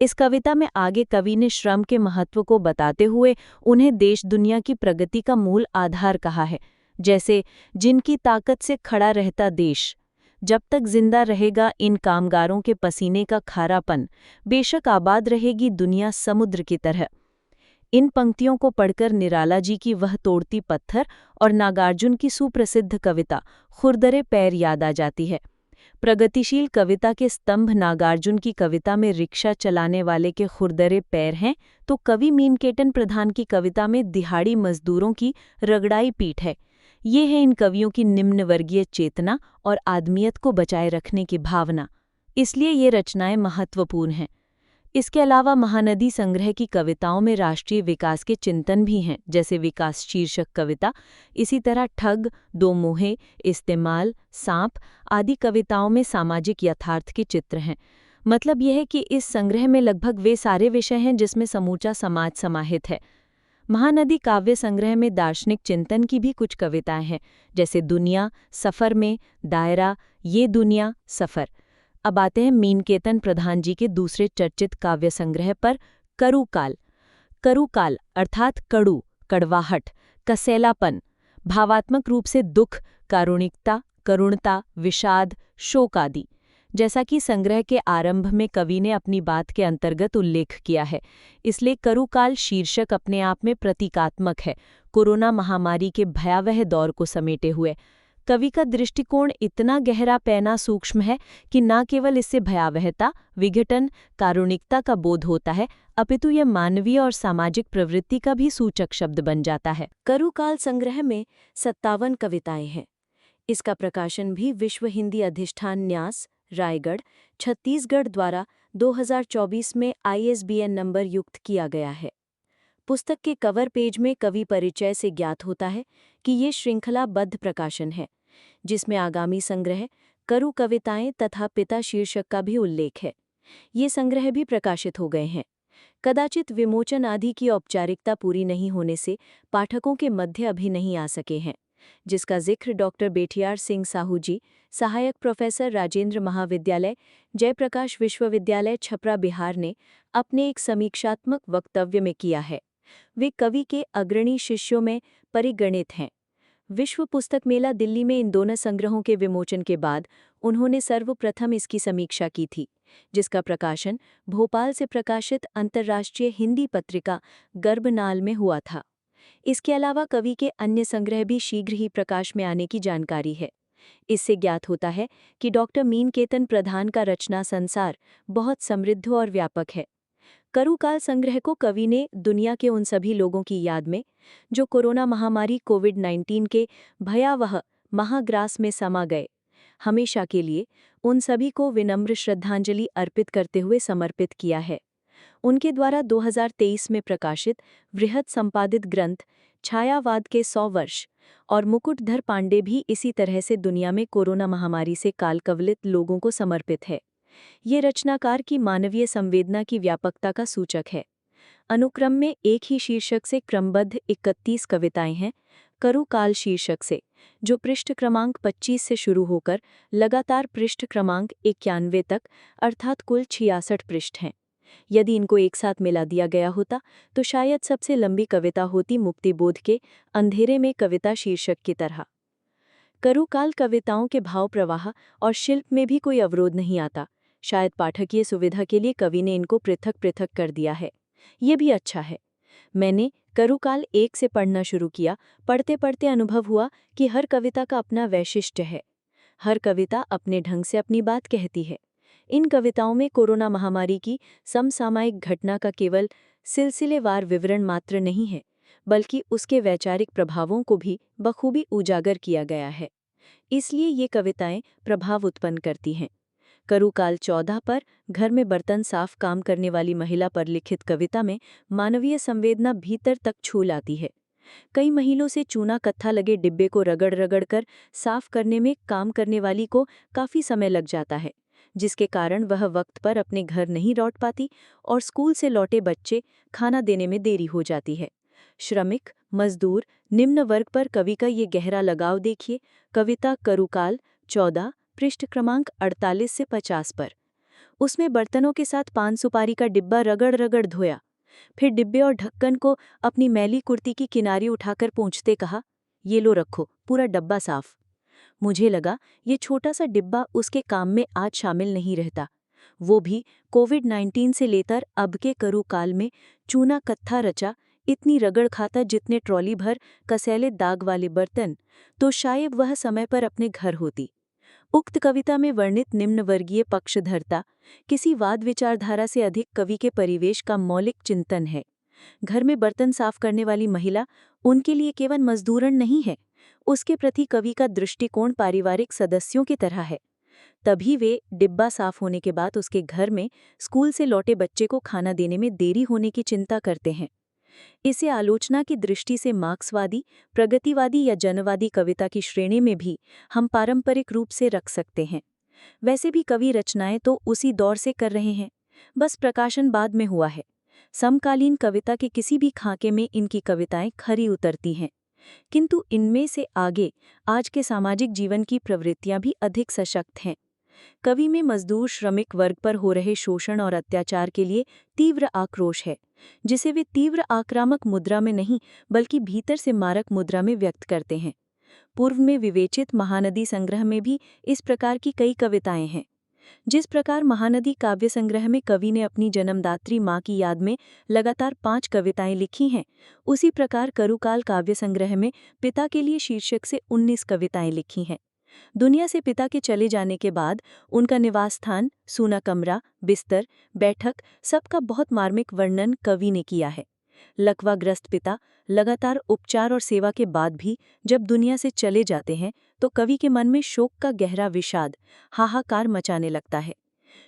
इस कविता में आगे कवि ने श्रम के महत्व को बताते हुए उन्हें देश दुनिया की प्रगति का मूल आधार कहा है। जैसे जिनकी ताकत से खड़ा रहता देश, जब तक जिंदा रहेगा इन कामगारों के पसीने का खारापन, बेशक आबाद रहेगी दुनिया समुद्र की तरह। इन पंक्तियों को पढ़कर निराला जी की वह तोड़ती पत्थर और नागार्जुन की सुप्रसिद्ध कविता खुरदरे पैर याद आ जाती है। प्रगतिशील कविता के स्तंभ नागार्जुन की कविता में रिक्शा चलाने वाले के खुरदरे पैर हैं, तो कवि मीनकेतन प्रधान की कविता में दिहाड़ी मजदूरों की रगड़ाई पीठ है। ये है इन कवियों की निम्न वर्गीय चेतना और आदमियत को बचाए रखने की भावना। इसलिए ये रचनाएं महत्वपूर्ण हैं। इसके अलावा महानदी संग्रह की कविताओं में राष्ट्रीय विकास के चिंतन भी हैं, जैसे विकास शीर्षक कविता। इसी तरह ठग, दो मुहे, इस्तेमाल, सांप आदि कविताओं में सामाजिक यथार्थ के चित्र हैं। मतलब यह है कि इस संग्रह में लगभग वे सारे विषय हैं जिसमें समूचा समाज समाहित है। महानदी काव्य संग्रह में दार्शनिक चिंतन की भी कुछ कविताएं हैं, जैसे दुनिया, सफ़र में, दायरा, ये दुनिया, सफ़र। अब आते हैं मीनकेतन प्रधान जी के दूसरे चर्चित काव्य संग्रह पर, करुकाल। करुकाल अर्थात कड़ू, कड़वाहट, कसैलापन, भावात्मक रूप से दुख, कारुणिकता, करुणता, विषाद, शोक आदि। जैसा कि संग्रह के आरंभ में कवि ने अपनी बात के अंतर्गत उल्लेख किया है, इसलिए करुकाल शीर्षक अपने आप में प्रतीकात्मक है, कोरोना महामारी के भयावह दौर को समेटे हुए। कवि का दृष्टिकोण इतना गहरा पैना सूक्ष्म है कि न केवल इससे भयावहता, विघटन, कारुणिकता का बोध होता है, अपितु यह मानवीय और सामाजिक प्रवृत्ति का भी सूचक शब्द बन जाता है। करुकाल संग्रह में 57 कविताएं हैं। इसका प्रकाशन भी विश्व हिंदी अधिष्ठान न्यास, रायगढ़, छत्तीसगढ़ द्वारा 2024 में ISBN नंबर युक्त किया गया है। पुस्तक के कवर पेज में कवि परिचय से ज्ञात होता है कि ये श्रृंखलाबद्ध प्रकाशन है, जिसमें आगामी संग्रह, करु कविताएं तथा पिता शीर्षक का भी उल्लेख है। ये संग्रह भी प्रकाशित हो गए हैं। कदाचित विमोचन आदि की औपचारिकता पूरी नहीं होने से पाठकों के मध्य अभी नहीं आ सके हैं, जिसका जिक्र डॉक्टर बेठियार सिंह साहू जी, सहायक प्रोफेसर राजेंद्र महाविद्यालय, जयप्रकाश विश्वविद्यालय छपरा बिहार ने अपने एक समीक्षात्मक वक्तव्य में किया है। वे कवि के अग्रणी शिष्यों में परिगणित हैं। विश्व पुस्तक मेला दिल्ली में इन दोनों संग्रहों के विमोचन के बाद उन्होंने सर्वप्रथम इसकी समीक्षा की थी, जिसका प्रकाशन भोपाल से प्रकाशित अंतर्राष्ट्रीय हिंदी पत्रिका गर्भनाल में हुआ था। इसके अलावा कवि के अन्य संग्रह भी शीघ्र ही प्रकाश में आने की जानकारी है। इससे ज्ञात होता है कि डॉक्टर मीनकेतन प्रधान का रचना संसार बहुत समृद्ध और व्यापक है। करुकाल संग्रह को कवि ने दुनिया के उन सभी लोगों की याद में, जो कोरोना महामारी कोविड-19 के भयावह महाग्रास में समा गए, हमेशा के लिए उन सभी को विनम्र श्रद्धांजलि अर्पित करते हुए समर्पित किया है। उनके द्वारा 2023 में प्रकाशित वृहत संपादित ग्रंथ छायावाद के 100 वर्ष और मुकुटधर पांडे भी इसी तरह से दुनिया में कोरोना महामारी से कालकवलित लोगों को समर्पित है। ये रचनाकार की मानवीय संवेदना की व्यापकता का सूचक है। अनुक्रम में एक ही शीर्षक से क्रमबद्ध 31 कविताएं हैं, करुकाल शीर्षक से, जो पृष्ठ क्रमांक 25 से शुरू होकर लगातार पृष्ठ क्रमांक 91 तक अर्थात कुल 66 पृष्ठ हैं। यदि इनको एक साथ मिला दिया गया होता तो शायद सबसे लंबी कविता होती मुक्तिबोध के अंधेरे में कविता शीर्षक की तरह। करुकाल कविताओं के भाव प्रवाह और शिल्प में भी कोई अवरोध नहीं आता। शायद पाठकीय सुविधा के लिए कवि ने इनको पृथक पृथक कर दिया है। ये भी अच्छा है। मैंने करुकाल 1 से पढ़ना शुरू किया। पढ़ते पढ़ते अनुभव हुआ कि हर कविता का अपना वैशिष्ट्य है। हर कविता अपने ढंग से अपनी बात कहती है। इन कविताओं में कोरोना महामारी की समसामयिक घटना का केवल सिलसिलेवार विवरण मात्र नहीं है, बल्कि उसके वैचारिक प्रभावों को भी बखूबी उजागर किया गया है। इसलिए ये कविताएं प्रभाव उत्पन्न करती हैं। करुकाल 14 पर घर में बर्तन साफ काम करने वाली महिला पर लिखित कविता में मानवीय संवेदना भीतर तक छू लाती है। कई महीनों से चूना कत्था लगे डिब्बे को रगड़ रगड़ कर साफ करने में काम करने वाली को काफ़ी समय लग जाता है, जिसके कारण वह वक्त पर अपने घर नहीं लौट पाती और स्कूल से लौटे बच्चे खाना देने में देरी हो जाती है। श्रमिक, मजदूर, निम्न वर्ग पर कवि का ये गहरा लगाव देखिए। कविता करुकाल 14 पृष्ठ क्रमांक 48 से 50 पर। उसमें बर्तनों के साथ पान सुपारी का डिब्बा रगड़ रगड़ धोया, फिर डिब्बे और ढक्कन को अपनी मैली कुर्ती की किनारी उठाकर पोंछते कहा, ये लो रखो, पूरा डब्बा साफ। मुझे लगा ये छोटा सा डिब्बा उसके काम में आज शामिल नहीं रहता, वो भी कोविड-19 से लेकर अब के करुकाल में चूना कत्था रचा इतनी रगड़ खाता जितने ट्रॉली भर कसैले दाग वाले बर्तन, तो शायद वह समय पर अपने घर होती। उक्त कविता में वर्णित निम्नवर्गीय पक्षधरता किसी वाद विचारधारा से अधिक कवि के परिवेश का मौलिक चिंतन है। घर में बर्तन साफ करने वाली महिला उनके लिए केवल मजदूरन नहीं है, उसके प्रति कवि का दृष्टिकोण पारिवारिक सदस्यों की तरह है। तभी वे डिब्बा साफ होने के बाद उसके घर में स्कूल से लौटे बच्चे को खाना देने में देरी होने की चिंता करते हैं। इसे आलोचना की दृष्टि से मार्क्सवादी, प्रगतिवादी या जनवादी कविता की श्रेणी में भी हम पारंपरिक रूप से रख सकते हैं। वैसे भी कवि रचनाएं तो उसी दौर से कर रहे हैं, बस प्रकाशन बाद में हुआ है। समकालीन कविता के किसी भी खाके में इनकी कविताएं खरी उतरती हैं, किंतु इनमें से आगे आज के सामाजिक जीवन की प्रवृत्तियां भी अधिक सशक्त हैं। कवि में मजदूर श्रमिक वर्ग पर हो रहे शोषण और अत्याचार के लिए तीव्र आक्रोश है, जिसे वे तीव्र आक्रामक मुद्रा में नहीं बल्कि भीतर से मारक मुद्रा में व्यक्त करते हैं। पूर्व में विवेचित महानदी संग्रह में भी इस प्रकार की कई कविताएं हैं। जिस प्रकार महानदी काव्य संग्रह में कवि ने अपनी जन्मदात्री माँ की याद में लगातार 5 कविताएं लिखी हैं, उसी प्रकार करुकाल काव्य संग्रह में पिता के लिए शीर्षक से 19 कविताएं लिखी हैं। दुनिया से पिता के चले जाने के बाद उनका निवास स्थान, सूना कमरा, बिस्तर, बैठक, सबका बहुत मार्मिक वर्णन कवि ने किया है। लकवाग्रस्त पिता लगातार उपचार और सेवा के बाद भी जब दुनिया से चले जाते हैं तो कवि के मन में शोक का गहरा विषाद, हाहाकार मचाने लगता है।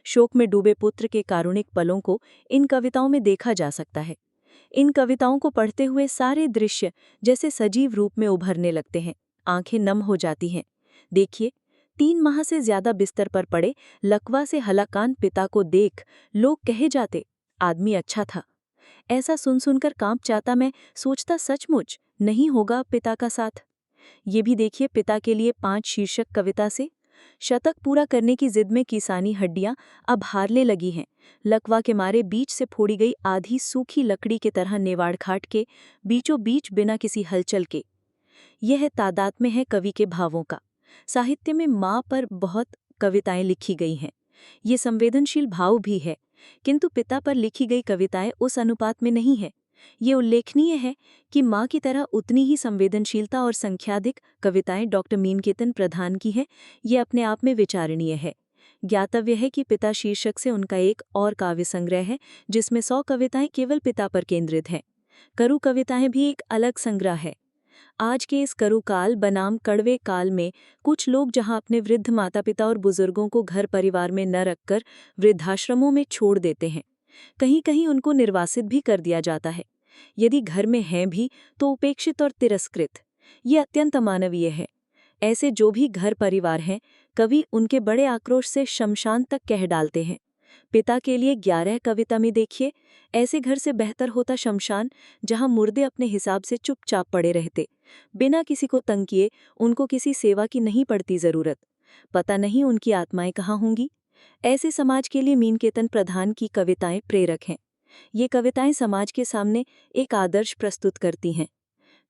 शोक में डूबे पुत्र के कारुणिक पलों को इन कविताओं में देखा जा सकता है। इन कविताओं को पढ़ते हुए सारे दृश्य जैसे सजीव रूप में उभरने लगते हैं, आंखें नम हो जाती हैं। देखिए, 3 माह से ज्यादा बिस्तर पर पड़े लकवा से हलाकान पिता को देख लोग कहे जाते, आदमी अच्छा था। ऐसा सुन सुनकर कांप जाता मैं, सोचता सचमुच नहीं होगा पिता का साथ। ये भी देखिए, पिता के लिए 5 शीर्षक कविता से शतक पूरा करने की जिद में किसानी हड्डियां अब हारने लगी हैं। लकवा के मारे बीच से फोड़ी गई आधी सूखी लकड़ी के तरह नेवाड़ खाट के बीचों बीच बिना किसी हलचल के। यह तादात्म्य है कवि के भावों का। साहित्य में माँ पर बहुत कविताएं लिखी गई हैं, ये संवेदनशील भाव भी है, किंतु पिता पर लिखी गई कविताएं उस अनुपात में नहीं है। ये उल्लेखनीय है कि माँ की तरह उतनी ही संवेदनशीलता और संख्याधिक कविताएं डॉक्टर मीनकेतन प्रधान की हैं। ये अपने आप में विचारणीय है। ज्ञातव्य है कि पिता शीर्षक से उनका एक और काव्य संग्रह है जिसमें 100 कविताएं केवल पिता पर केंद्रित हैं। करु कविताएं भी एक अलग संग्रह है। आज के इस करुकाल बनाम कड़वे काल में कुछ लोग जहां अपने वृद्ध माता पिता और बुजुर्गों को घर परिवार में न रखकर वृद्धाश्रमों में छोड़ देते हैं, कहीं कहीं उनको निर्वासित भी कर दिया जाता है। यदि घर में हैं भी तो उपेक्षित और तिरस्कृत। ये अत्यंत अमानवीय है। ऐसे जो भी घर परिवार हैं, कवि उनके बड़े आक्रोश से शमशान तक कह डालते हैं। पिता के लिए 11 कविता में देखिए, ऐसे घर से बेहतर होता शमशान जहां मुर्दे अपने हिसाब से चुपचाप पड़े रहते, बिना किसी को तंग किए। उनको किसी सेवा की नहीं पड़ती जरूरत। पता नहीं उनकी आत्माएं कहाँ होंगी। ऐसे समाज के लिए मीनकेतन प्रधान की कविताएं प्रेरक हैं। ये कविताएं समाज के सामने एक आदर्श प्रस्तुत करती हैं।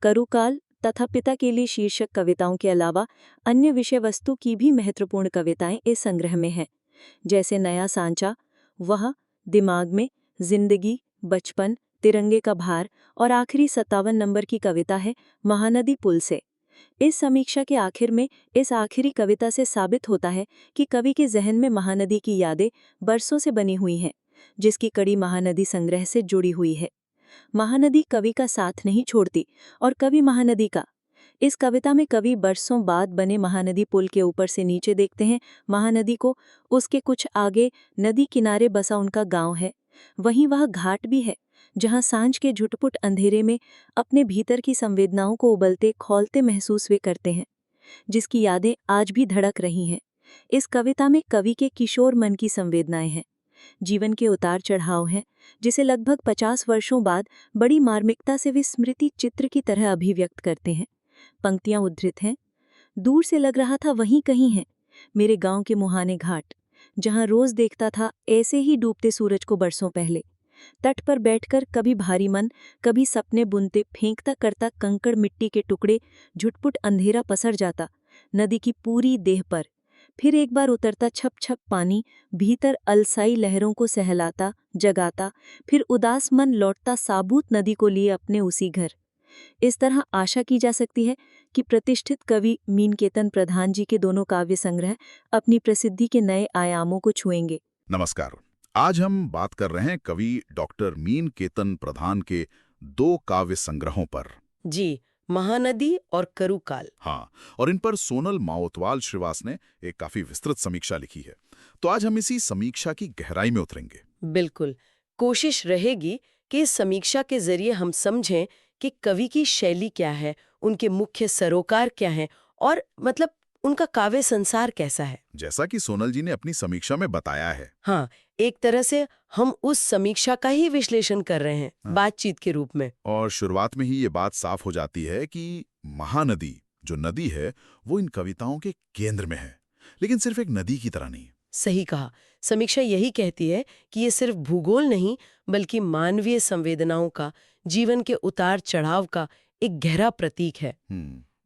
करुकाल तथा पिता के लिए शीर्षक कविताओं के अलावा अन्य विषय वस्तु की भी महत्वपूर्ण कविताएं इस संग्रह में हैं, जैसे नया सांचा, वह, दिमाग में, जिंदगी, बचपन, तिरंगे का भार और आखिरी 57 नंबर की कविता है महानदी पुल से। इस समीक्षा के आखिर में इस आखिरी कविता से साबित होता है कि कवि के जहन में महानदी की यादें बरसों से बनी हुई हैं, जिसकी कड़ी महानदी संग्रह से जुड़ी हुई है। महानदी कवि का साथ नहीं छोड़ती और कवि महानदी का। इस कविता में कवि बरसों बाद बने महानदी पुल के ऊपर से नीचे देखते हैं महानदी को। उसके कुछ आगे नदी किनारे बसा उनका गांव है। वहीं वह घाट भी है जहां सांझ के झुटपुट अंधेरे में अपने भीतर की संवेदनाओं को उबलते खौलते महसूस वे करते हैं, जिसकी यादें आज भी धड़क रही हैं। इस कविता में कवि के किशोर मन की संवेदनाएं हैं, जीवन के उतार चढ़ाव हैं, जिसे लगभग 50 वर्षों बाद बड़ी मार्मिकता से वे स्मृति चित्र की तरह अभिव्यक्त करते हैं। पंक्तियां उद्धृत हैं। दूर से लग रहा था वहीं कहीं है मेरे गांव के मुहाने घाट, जहां रोज देखता था ऐसे ही डूबते सूरज को बरसों पहले। तट पर बैठकर कभी भारी मन, कभी सपने बुनते, फेंकता करता कंकड़ मिट्टी के टुकड़े, झुटपुट अंधेरा पसर जाता नदी की पूरी देह पर। फिर एक बार उतरता छप छप पानी, भीतर अलसाई लहरों को सहलाता, जगाता। फिर उदास मन लौटता साबूत नदी को लिए अपने उसी घर। इस तरह आशा की जा सकती है कि प्रतिष्ठित कवि मीनकेतन प्रधान जी के दोनों काव्य संग्रह अपनी प्रसिद्धि के नए आयामों को छुएंगे। नमस्कार। आज हम बात कर रहे हैं कवि डॉक्टर मीनकेतन प्रधान के 2 काव्य संग्रहों पर। जी, महानदी और करुकाल। हाँ, और इन पर सोनल माओतवाल श्रीवास ने एक काफी विस्तृत समीक्षा लिखी है। तो आज हम इसी समीक्षा की गहराई में उतरेंगे। बिल्कुल, कोशिश रहेगी कि इस समीक्षा के जरिए हम समझें कि कवि की शैली क्या है, उनके मुख्य सरोकार क्या हैं और मतलब उनका काव्य संसार कैसा है। जैसा कि सोनल जी ने अपनी समीक्षा में बताया है। हाँ, एक तरह से हम उस समीक्षा का ही विश्लेषण कर रहे हैं, बातचीत के रूप में। और शुरुआत में ही ये बात साफ हो जाती है कि महानदी जो नदी है वो इन कविताओं के केंद्र में है, लेकिन सिर्फ एक नदी की तरह नहीं। सही कहा। समीक्षा यही कहती है कि ये सिर्फ भूगोल नहीं बल्कि मानवीय संवेदनाओं का, जीवन के उतार चढ़ाव का एक गहरा प्रतीक है।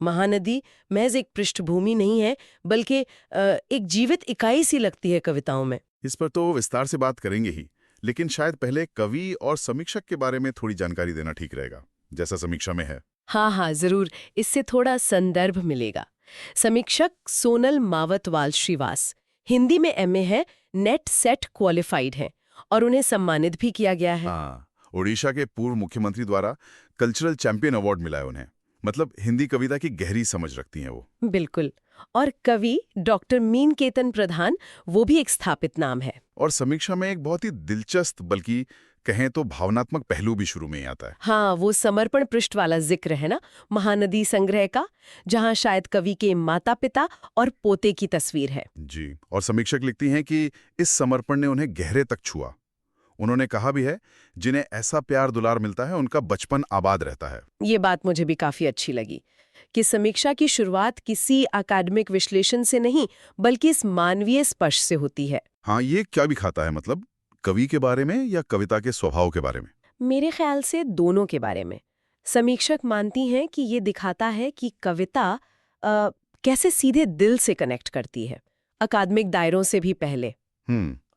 महानदी महज एक पृष्ठभूमि नहीं है बल्कि एक जीवित इकाई सी लगती है कविताओं में। इस पर तो विस्तार से बात करेंगे ही, लेकिन शायद पहले कवि और समीक्षक के बारे में थोड़ी जानकारी देना ठीक रहेगा, जैसा समीक्षा में है। हाँ, जरूर, इससे थोड़ा संदर्भ मिलेगा। समीक्षक सोनल मावतवाल श्रीवास हिंदी में MA है, नेट सेट क्वालिफाइड हैं और उन्हें सम्मानित भी किया गया है। हाँ, ओडिशा के पूर्व मुख्यमंत्री द्वारा कल्चरल चैंपियन अवार्ड मिला है उन्हें। मतलब हिंदी कविता की गहरी समझ रखती हैं वो। बिल्कुल। और कवि डॉक्टर मीनकेतन प्रधान, वो भी एक स्थापित नाम है। और समीक्षा में एक बहुत ही दिलचस्प बल्कि कहें तो भावनात्मक पहलू भी शुरू में ही आता है। हाँ, वो समर्पण पृष्ठ वाला जिक्र है ना, महानदी संग्रह का, जहाँ शायद कवि के माता पिता और पोते की तस्वीर है। जी, और समीक्षक लिखती हैं कि इस समर्पण ने उन्हें गहरे तक छुआ। उन्होंने कहा भी है, जिन्हें ऐसा प्यार दुलार मिलता है उनका बचपन आबाद रहता है। ये बात मुझे भी काफी अच्छी लगी कि समीक्षा की शुरुआत किसी अकादमिक विश्लेषण से नहीं बल्कि इस मानवीय स्पर्श से होती है। हाँ, ये क्या भी खाता है, मतलब कवि के बारे में या कविता के स्वभाव के बारे में? मेरे ख्याल से दोनों के बारे में। समीक्षक मानती हैं कि ये दिखाता है कि कविता कैसे सीधे दिल से कनेक्ट करती है, अकादमिक दायरों से भी पहले।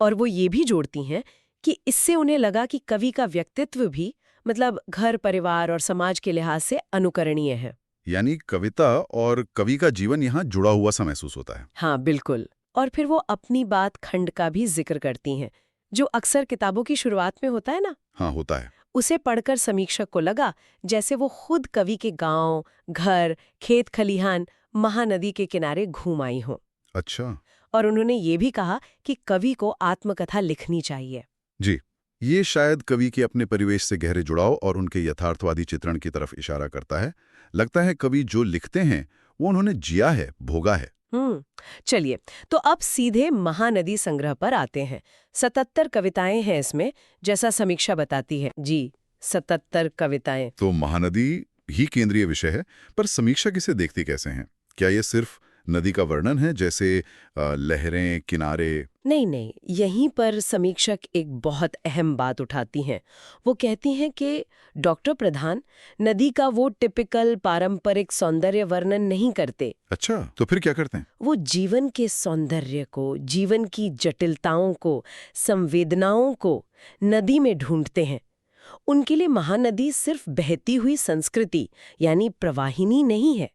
और वो ये भी जोड़ती हैं कि इससे उन्हें लगा कि कवि का व्यक्तित्व भी मतलब घर, परिवार और समाज के लिहाज से अनुकरणीय है। यानी कविता और कवि का जीवन यहाँ जुड़ा हुआ सा महसूस होता है। हाँ, बिल्कुल। और फिर वो अपनी बात खंड का भी जिक्र करती हैं, जो अक्सर किताबों की शुरुआत में होता है ना। हाँ, होता है। उसे पढ़कर समीक्षक को लगा जैसे वो खुद कवि के गांव, घर, खेत खलिहान, महानदी के किनारे घूम आई हों। अच्छा। और उन्होंने ये भी कहा कि कवि को आत्मकथा लिखनी चाहिए। जी, ये शायद कवि के अपने परिवेश से गहरे जुड़ाव और उनके यथार्थवादी चित्रण की तरफ इशारा करता है। लगता है कवि जो लिखते हैं वो उन्होंने जिया है, भोगा है। चलिए, तो अब सीधे महानदी संग्रह पर आते हैं। 77 कविताएं हैं इसमें, जैसा समीक्षा बताती है। जी, 77 कविताएं। तो महानदी ही केंद्रीय विषय है, पर समीक्षा किसे देखती कैसे हैं? क्या ये सिर्फ नदी का वर्णन है, जैसे लहरें, किनारे? नहीं, यहीं पर समीक्षक एक बहुत अहम बात उठाती हैं। वो कहती हैं कि डॉक्टर प्रधान नदी का वो टिपिकल पारंपरिक सौंदर्य वर्णन नहीं करते। अच्छा, तो फिर क्या करते हैं? वो जीवन के सौंदर्य को, जीवन की जटिलताओं को, संवेदनाओं को नदी में ढूंढते हैं। उनके लिए महानदी सिर्फ बहती हुई संस्कृति यानी प्रवाहिनी नहीं है,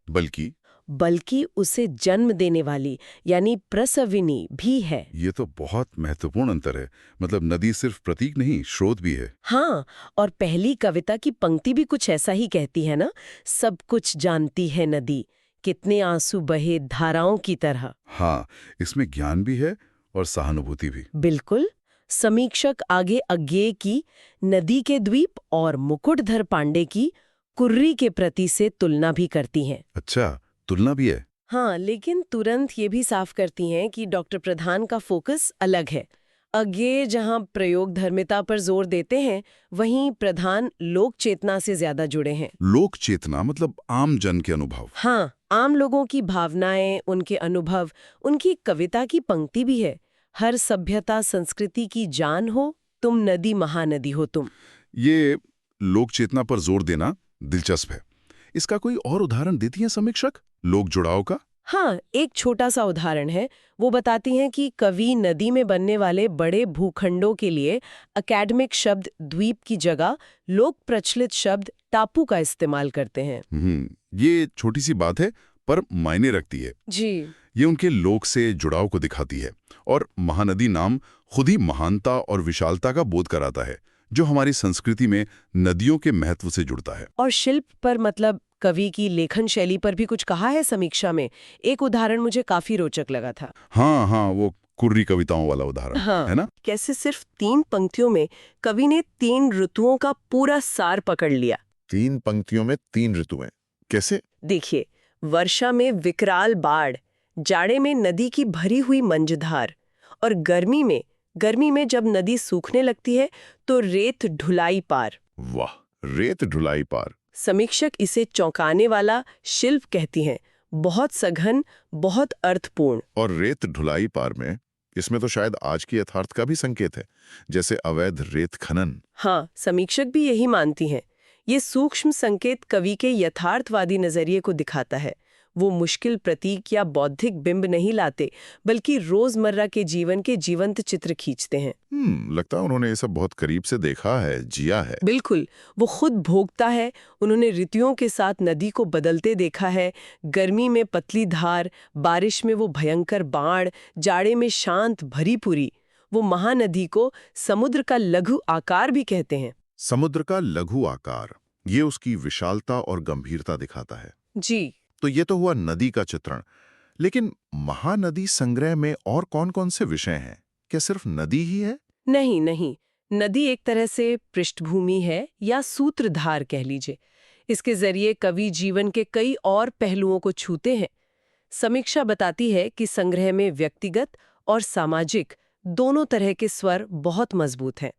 बल्कि उसे जन्म देने वाली यानी प्रसविनी भी है। ये तो बहुत महत्वपूर्ण अंतर है। मतलब नदी सिर्फ प्रतीक नहीं, स्रोत भी है। हाँ, और पहली कविता की पंक्ति भी कुछ ऐसा ही कहती है ना, सब कुछ जानती है नदी, कितने आंसू बहे धाराओं की तरह। हाँ, इसमें ज्ञान भी है और सहानुभूति भी। बिल्कुल। समीक्षक आगे अज्ञेय की, नदी के द्वीप और मुकुटधर पांडे की कुर्री के प्रति से तुलना भी करती हैं। अच्छा, तुलना भी है। हाँ, लेकिन तुरंत ये भी साफ करती हैं कि डॉक्टर प्रधान का फोकस अलग है। अज्ञेय जहाँ प्रयोग धर्मिता पर जोर देते हैं, वहीं प्रधान लोक चेतना से ज्यादा जुड़े हैं। लोक चेतना मतलब आम जन के अनुभव। हाँ, आम लोगों की भावनाएं, उनके अनुभव। उनकी कविता की पंक्ति भी है, हर सभ्यता संस्कृति की जान हो तुम, नदी महानदी हो तुम। ये लोक चेतना पर जोर देना दिलचस्प है। इसका कोई और उदाहरण देती हैं समीक्षक, लोक जुड़ाव का? हाँ, एक छोटा सा उदाहरण है। वो बताती हैं कि कवि नदी में बनने वाले बड़े भूखंडों के लिए अकेडमिक शब्द द्वीप की जगह लोक प्रचलित शब्द टापू का इस्तेमाल करते हैं। ये छोटी सी बात है पर मायने रखती है। जी, ये उनके लोक से जुड़ाव को दिखाती है। और महानदी नाम खुद ही महानता और विशालता का बोध कराता है, जो हमारी संस्कृति में नदियों के महत्व से जुड़ता है। और शिल्प पर मतलब कवि की लेखन शैली पर भी कुछ कहा है समीक्षा में। एक उदाहरण मुझे काफी रोचक लगा था। हाँ हाँ, वो कुर्री कविताओं वाला उदाहरण, है ना? कैसे सिर्फ 3 पंक्तियों में कवि ने 3 ऋतुओं का पूरा सार पकड़ लिया। 3 पंक्तियों में 3 ऋतुएं, कैसे? देखिए, वर्षा में विकराल बाढ़, जाड़े में नदी की भरी हुई मंझधार, और गर्मी में जब नदी सूखने लगती है तो रेत ढुलाई पार। वाह, रेत ढुलाई पार। समीक्षक इसे चौंकाने वाला शिल्प कहती हैं, बहुत सघन, बहुत अर्थपूर्ण। और रेत ढुलाई पार में इसमें तो शायद आज की यथार्थ का भी संकेत है, जैसे अवैध रेत खनन। हाँ, समीक्षक भी यही मानती हैं। ये सूक्ष्म संकेत कवि के यथार्थवादी नजरिए को दिखाता है। वो मुश्किल प्रतीक या बौद्धिक बिंब नहीं लाते, बल्कि रोजमर्रा के जीवन के जीवंत चित्र खींचते हैं। लगता है उन्होंने ये सब बहुत करीब से देखा है, जिया है। बिल्कुल, वो खुद भोगता है। उन्होंने ऋतुओं के साथ नदी को बदलते देखा है। गर्मी में पतली धार, बारिश में वो भयंकर बाढ़, जाड़े में शांत भरी पूरी। वो महानदी को समुद्र का लघु आकार भी कहते हैं। समुद्र का लघु आकार, ये उसकी विशालता और गंभीरता दिखाता है। जी। तो ये तो हुआ नदी का चित्रण, लेकिन महानदी संग्रह में और कौन-कौन से विषय हैं? क्या सिर्फ नदी ही है? नहीं, नदी एक तरह से पृष्ठभूमि है, या सूत्रधार कह लीजिए। इसके जरिए कवि जीवन के कई और पहलुओं को छूते हैं। समीक्षा बताती है कि संग्रह में व्यक्तिगत और सामाजिक दोनों तरह के स्वर बहुत मजबूत हैं।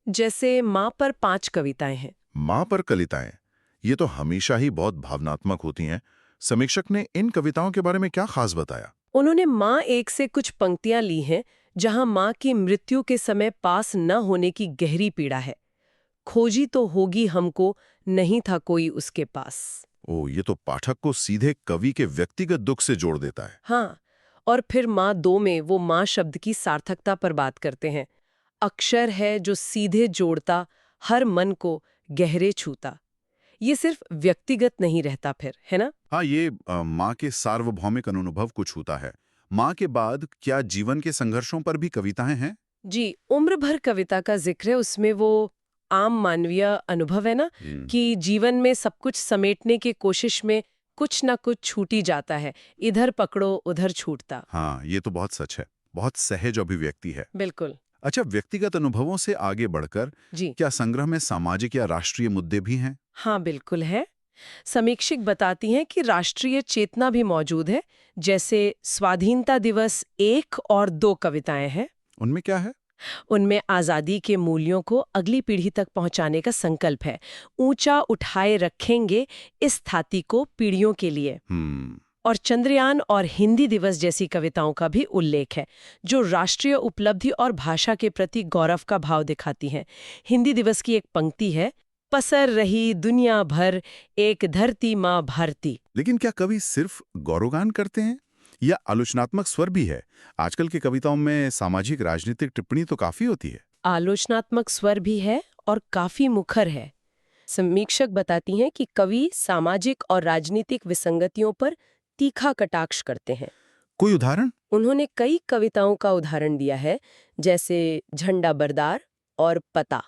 जैसे माँ पर 5 कविताएं हैं। माँ पर कविताएं, ये तो हमेशा ही बहुत भावनात्मक होती हैं। समीक्षक ने इन कविताओं के बारे में क्या खास बताया? उन्होंने माँ एक से कुछ पंक्तियां ली हैं, जहां माँ की मृत्यु के समय पास न होने की गहरी पीड़ा है। खोजी तो होगी हमको, नहीं था कोई उसके पास। ये तो पाठक को सीधे कवि के व्यक्तिगत दुख से जोड़ देता है। हाँ, और फिर माँ 2 में वो माँ शब्द की सार्थकता पर बात करते हैं। अक्षर है जो सीधे जोड़ता, हर मन को गहरे छूता। ये सिर्फ व्यक्तिगत नहीं रहता फिर, है ना? हाँ, ये माँ के सार्वभौमिक अनुभव को छूता है। माँ के बाद क्या जीवन के संघर्षों पर भी कविताएं हैं? जी, उम्र भर कविता का जिक्र है। उसमें वो आम मानवीय अनुभव है ना, कि जीवन में सब कुछ समेटने की कोशिश में कुछ ना कुछ छूटी जाता है, इधर पकड़ो उधर छूटता। हाँ, ये तो बहुत सच है, बहुत सहज अभिव्यक्ति है। बिल्कुल। अच्छा, व्यक्तिगत अनुभवों से आगे बढ़कर जी। क्या संग्रह में सामाजिक या राष्ट्रीय मुद्दे भी हैं? हाँ, बिल्कुल है। समीक्षक बताती हैं कि राष्ट्रीय चेतना भी मौजूद है। जैसे स्वाधीनता दिवस 1 और 2 कविताएं हैं। उनमें क्या है? उनमें आज़ादी के मूल्यों को अगली पीढ़ी तक पहुंचाने का संकल्प है। ऊंचा उठाए रखेंगे इस थाती को पीढ़ियों के लिए। और चंद्रयान और हिंदी दिवस जैसी कविताओं का भी उल्लेख है, जो राष्ट्रीय उपलब्धि और भाषा के प्रति गौरव का भाव दिखाती हैं। हिंदी दिवस की एक पंक्ति है, पसर रही दुनिया भर एक धरती माँ भारती। लेकिन क्या कवि सिर्फ गौरवगान करते हैं या आलोचनात्मक स्वर भी है? आजकल की कविताओं में सामाजिक राजनीतिक टिप्पणी तो काफी होती है। आलोचनात्मक स्वर भी है और काफी मुखर है। समीक्षक बताती हैं कि कवि सामाजिक और राजनीतिक विसंगतियों पर तीखा कटाक्ष करते हैं। कोई उदाहरण? उन्होंने कई कविताओं का उदाहरण दिया है, जैसे झंडा बरदार और पता।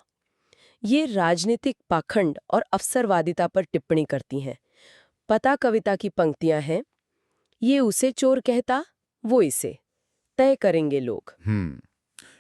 ये राजनीतिक पाखंड और अवसरवादिता पर टिप्पणी करती हैं। पता कविता की पंक्तियां हैं, ये उसे चोर कहता, वो इसे, तय करेंगे लोग।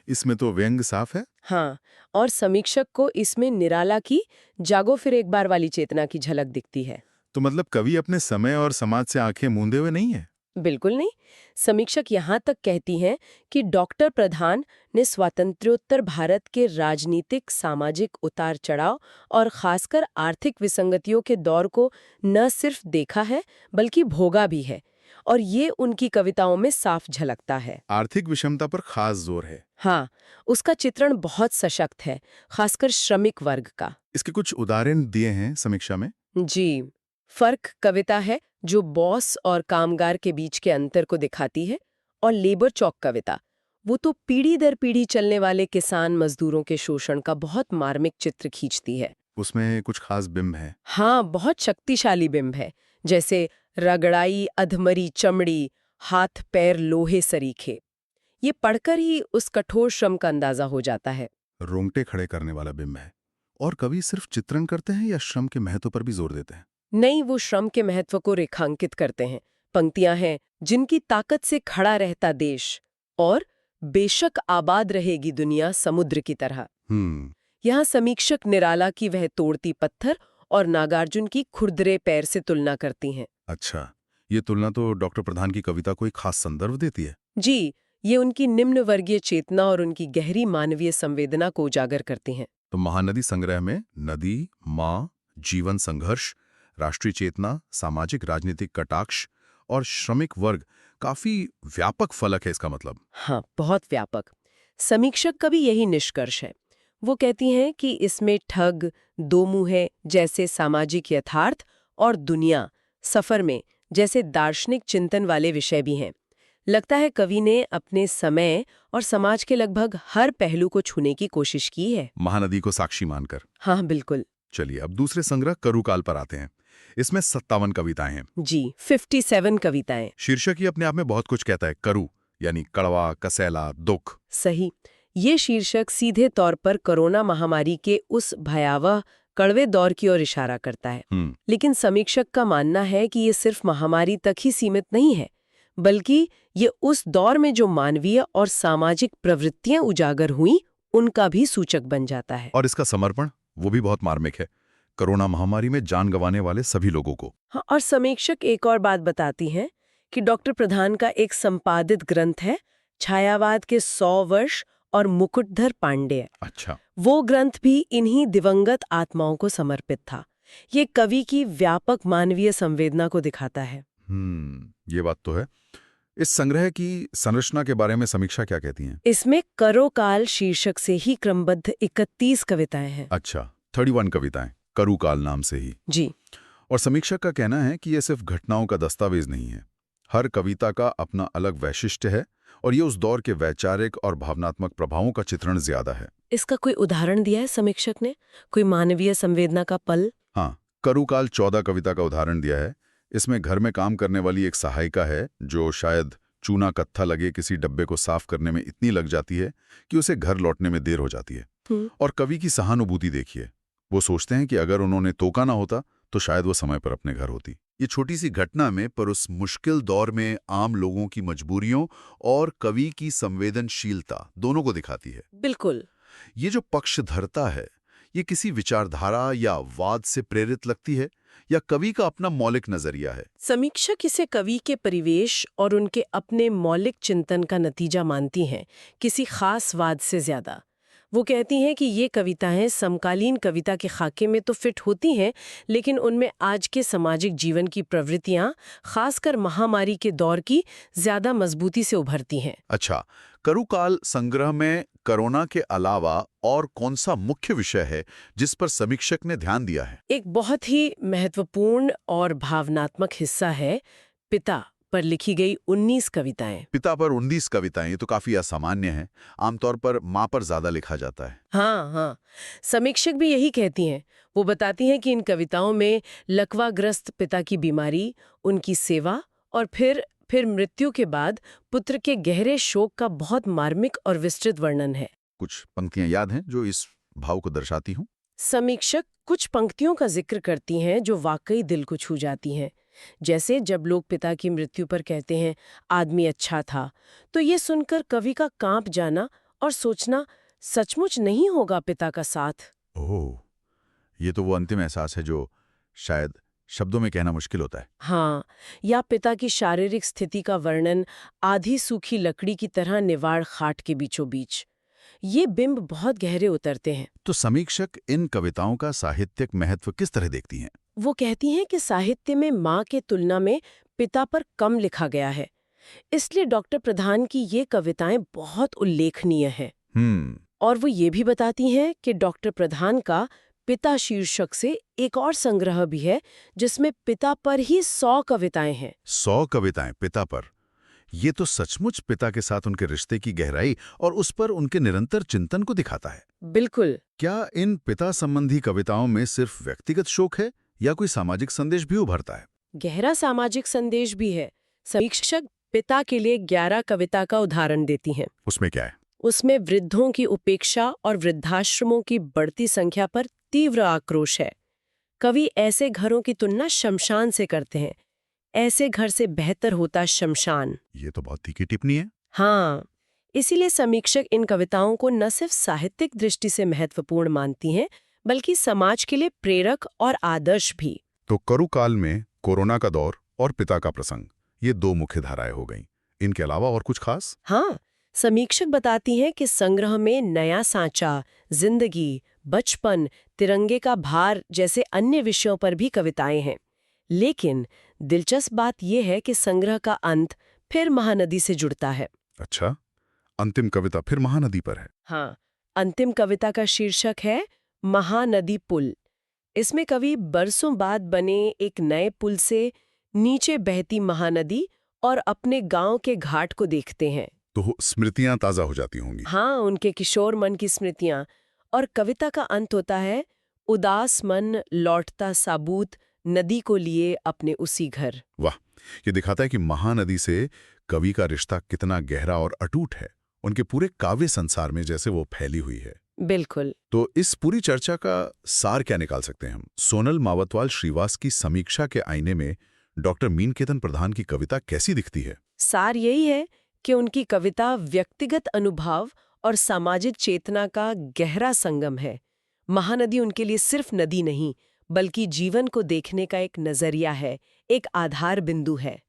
इसमें तो व्यंग साफ है। हाँ, और समीक्षक को इसमें निराला की जागो फिर एक बार वाली चेतना की झलक दिखती है। तो मतलब कवि अपने समय और समाज से आंखें मूंदे हुए नहीं है? बिल्कुल नहीं। समीक्षक यहाँ तक कहती हैं कि डॉक्टर प्रधान ने स्वातंत्र्योत्तर भारत के राजनीतिक सामाजिक उतार चढ़ाव और खासकर आर्थिक विसंगतियों के दौर को न सिर्फ देखा है बल्कि भोगा भी है, और ये उनकी कविताओं में साफ झलकता है। आर्थिक विषमता पर खास जोर है। हाँ, उसका चित्रण बहुत सशक्त है, खासकर श्रमिक वर्ग का। इसके कुछ उदाहरण दिए हैं समीक्षा में। जी, फर्क कविता है जो बॉस और कामगार के बीच के अंतर को दिखाती है, और लेबर चौक कविता वो तो पीढ़ी दर पीढ़ी चलने वाले किसान मजदूरों के शोषण का बहुत मार्मिक चित्र खींचती है। उसमें कुछ खास बिंब है। हाँ, बहुत शक्तिशाली बिंब है, जैसे रगड़ाई अधमरी चमड़ी, हाथ पैर लोहे सरीखे। ये पढ़कर ही उस कठोर श्रम का अंदाजा हो जाता है। रोंगटे खड़े करने वाला बिंब है। और कवि सिर्फ चित्रण करते हैं या श्रम के महत्व पर भी जोर देते हैं? नहीं, वो श्रम के महत्व को रेखांकित करते हैं। पंक्तियां हैं, जिनकी ताकत से खड़ा रहता देश और बेशक आबाद रहेगी दुनिया समुद्र की तरह। यहाँ समीक्षक निराला की वह तोड़ती पत्थर और नागार्जुन की खुरदरे पैर से तुलना करती हैं। अच्छा, ये तुलना तो डॉक्टर प्रधान की कविता को एक खास संदर्भ देती है। जी, ये उनकी निम्न वर्गीय चेतना और उनकी गहरी मानवीय संवेदना को उजागर करती हैं। तो महानदी संग्रह में नदी, माँ, जीवन संघर्ष, राष्ट्रीय चेतना, सामाजिक राजनीतिक कटाक्ष और श्रमिक वर्ग, काफी व्यापक फलक है इसका मतलब। हाँ, बहुत व्यापक। समीक्षक का भी यही निष्कर्ष है। वो कहती हैं कि इसमें ठग, दो मुँहे जैसे सामाजिक यथार्थ और दुनिया, सफर में जैसे दार्शनिक चिंतन वाले विषय भी हैं। लगता है कवि ने अपने समय और समाज के लगभग हर पहलू को छूने की कोशिश की है, महानदी को साक्षी मानकर। हाँ बिल्कुल। चलिए अब दूसरे संग्रह करुकाल पर आते हैं। इसमें 57 कविताएं हैं। जी, 57 कविताएं। शीर्षक ही अपने आप में बहुत कुछ कहता है। करु यानी कड़वा, कसैला, दुख। सही। ये शीर्षक सीधे तौर पर कोरोना महामारी के उस भयावह कड़वे दौर की ओर इशारा करता है। लेकिन समीक्षक का मानना है कि ये सिर्फ महामारी तक ही सीमित नहीं है, बल्कि ये उस दौर में जो मानवीय और सामाजिक प्रवृत्तियां उजागर हुई उनका भी सूचक बन जाता है। और इसका समर्पण, वो भी बहुत मार्मिक है। कोरोना महामारी में जान गंवाने वाले सभी लोगों को। हाँ, और समीक्षक एक और बात बताती हैं कि डॉक्टर प्रधान का एक संपादित ग्रंथ है, छायावाद के 100 वर्ष और मुकुटधर पांडेय। अच्छा। वो ग्रंथ भी इन्हीं दिवंगत आत्माओं को समर्पित था। ये कवि की व्यापक मानवीय संवेदना को दिखाता है। ये बात तो है। इस संग्रह की संरचना के बारे में समीक्षा क्या कहती हैं? इसमें करोकाल शीर्षक से ही क्रमबद्ध 31 कविताएं हैं। अच्छा, 31 कविताएं, करुकाल नाम से ही। जी। और समीक्षक का कहना है कि यह सिर्फ घटनाओं का दस्तावेज नहीं है। हर कविता का अपना अलग वैशिष्ट्य है और ये उस दौर के वैचारिक और भावनात्मक प्रभावों का चित्रण ज्यादा है। इसका कोई उदाहरण दिया है समीक्षक ने? कोई मानवीय संवेदना का पल? हाँ, करुकाल 14 कविता का उदाहरण दिया है। इसमें घर में काम करने वाली एक सहायिका है जो शायद चूना कत्था लगे किसी डब्बे को साफ करने में इतनी लग जाती है कि उसे घर लौटने में देर हो जाती है। और कवि की सहानुभूति देखिए। वो सोचते हैं कि अगर उन्होंने टोका ना होता तो शायद वो समय पर अपने घर होती। ये छोटी सी घटना में पर उस मुश्किल दौर में आम लोगों की मजबूरियों और कवि की संवेदनशीलता दोनों को दिखाती है। बिल्कुल। ये जो पक्षधरता है, ये किसी विचारधारा या वाद से प्रेरित लगती है या कवि का अपना मौलिक नजरिया है? समीक्षक इसे कवि के परिवेश और उनके अपने मौलिक चिंतन का नतीजा मानती हैं, किसी खास वाद से ज्यादा। वो कहती हैं कि ये कविताएं समकालीन कविता के खाके में तो फिट होती हैं, लेकिन उनमें आज के सामाजिक जीवन की प्रवृत्तियां, खासकर महामारी के दौर की, ज्यादा मजबूती से उभरती हैं। अच्छा, करुकाल संग्रह में कोरोना के अलावा और कौन सा मुख्य विषय है जिस पर समीक्षक ने ध्यान दिया है? एक बहुत ही महत्वपूर्ण और भावनात्मक हिस्सा है पिता पर लिखी गई 19 कविताएं। पिता पर 19 कविताएं, ये तो काफी असामान्य है। आमतौर पर माँ पर ज्यादा लिखा जाता है। हाँ, समीक्षक भी यही कहती हैं। वो बताती हैं कि इन कविताओं में लकवाग्रस्त पिता की बीमारी, उनकी सेवा और फिर मृत्यु के बाद पुत्र के गहरे शोक का बहुत मार्मिक और विस्तृत वर्णन है। कुछ पंक्तियां याद हैं जो इस भाव को दर्शाती हूँ? समीक्षक कुछ पंक्तियों का जिक्र करती हैं जो वाकई दिल को छू जाती हैं। जैसे जब लोग पिता की मृत्यु पर कहते हैं, आदमी अच्छा था, तो ये सुनकर कवि का कांप जाना और सोचना, सचमुच नहीं होगा पिता का साथ। ओह, ये तो वो अंतिम एहसास है जो शायद शब्दों में कहना मुश्किल होता है। हाँ, या पिता की शारीरिक स्थिति का वर्णन आधी सूखी लकड़ी की तरह निवाड़ खाट के बीचों बीच। ये बिंब बहुत गहरे उतरते हैं। तो समीक्षक इन कविताओं का साहित्यिक महत्व किस तरह देखती हैं? वो कहती हैं कि साहित्य में माँ के तुलना में पिता पर कम लिखा गया है, इसलिए डॉक्टर प्रधान की ये कविताएं बहुत उल्लेखनीय हैं। और वो ये भी बताती हैं कि डॉक्टर प्रधान का पिता शीर्षक से एक और संग्रह भी है जिसमें पिता पर ही 100 कविताएं हैं। 100 कविताएं पिता पर? ये तो सचमुच पिता के साथ उनके रिश्ते की गहराई और उस पर उनके निरंतर चिंतन को दिखाता है। बिल्कुल। क्या इन पिता संबंधी कविताओं में सिर्फ व्यक्तिगत शोक है या कोई सामाजिक संदेश भी उभरता है? गहरा सामाजिक संदेश भी है। समीक्षक पिता के लिए 11 कविता का उदाहरण देती हैं। उसमें क्या है? उसमें वृद्धों की उपेक्षा और वृद्धाश्रमों की बढ़ती संख्या पर तीव्र आक्रोश है। कवि ऐसे घरों की तुलना शमशान से करते हैं। ऐसे घर से बेहतर होता शमशान। ये तो बहुत तीखी टिप्पणी है। हाँ, इसीलिए समीक्षक इन कविताओं को न सिर्फ साहित्यिक दृष्टि से महत्वपूर्ण मानती हैं, बल्कि समाज के लिए प्रेरक और आदर्श भी। तो करु काल में कोरोना का दौर और पिता का प्रसंग, ये दो मुख्य धाराएं हो गईं। इनके अलावा और कुछ खास? हाँ, समीक्षक बताती हैं कि संग्रह में नया सांचा, जिंदगी, बचपन, तिरंगे का भार जैसे अन्य विषयों पर भी कविताएं हैं। लेकिन दिलचस्प बात यह है कि संग्रह का अंत फिर महानदी से जुड़ता है। अच्छा, अंतिम कविता फिर महानदी पर है। हाँ, अंतिम कविता का शीर्षक है महानदी पुल। इसमें कवि बरसों बाद बने एक नए पुल से नीचे बहती महानदी और अपने गांव के घाट को देखते हैं। तो स्मृतियां ताजा हो जाती होंगी। हाँ, उनके किशोर मन की स्मृतियां। और कविता का अंत होता है, उदास मन लौटता साबूत नदी को लिए अपने उसी घर। वाह, ये दिखाता है कि महानदी से कवि का रिश्ता कितना गहरा और अटूट है, उनके पूरे काव्य संसार में जैसे वो फैली हुई है। बिल्कुल। तो इस पूरी चर्चा का सार क्या निकाल सकते हैं हम? सोनल मावतवाल श्रीवास की समीक्षा के आईने में डॉक्टर मीनकेतन प्रधान की कविता कैसी दिखती है? सार यही है कि उनकी कविता व्यक्तिगत अनुभव और सामाजिक चेतना का गहरा संगम है। महानदी उनके लिए सिर्फ नदी नहीं, बल्कि जीवन को देखने का एक नजरिया है, एक आधार बिंदु है।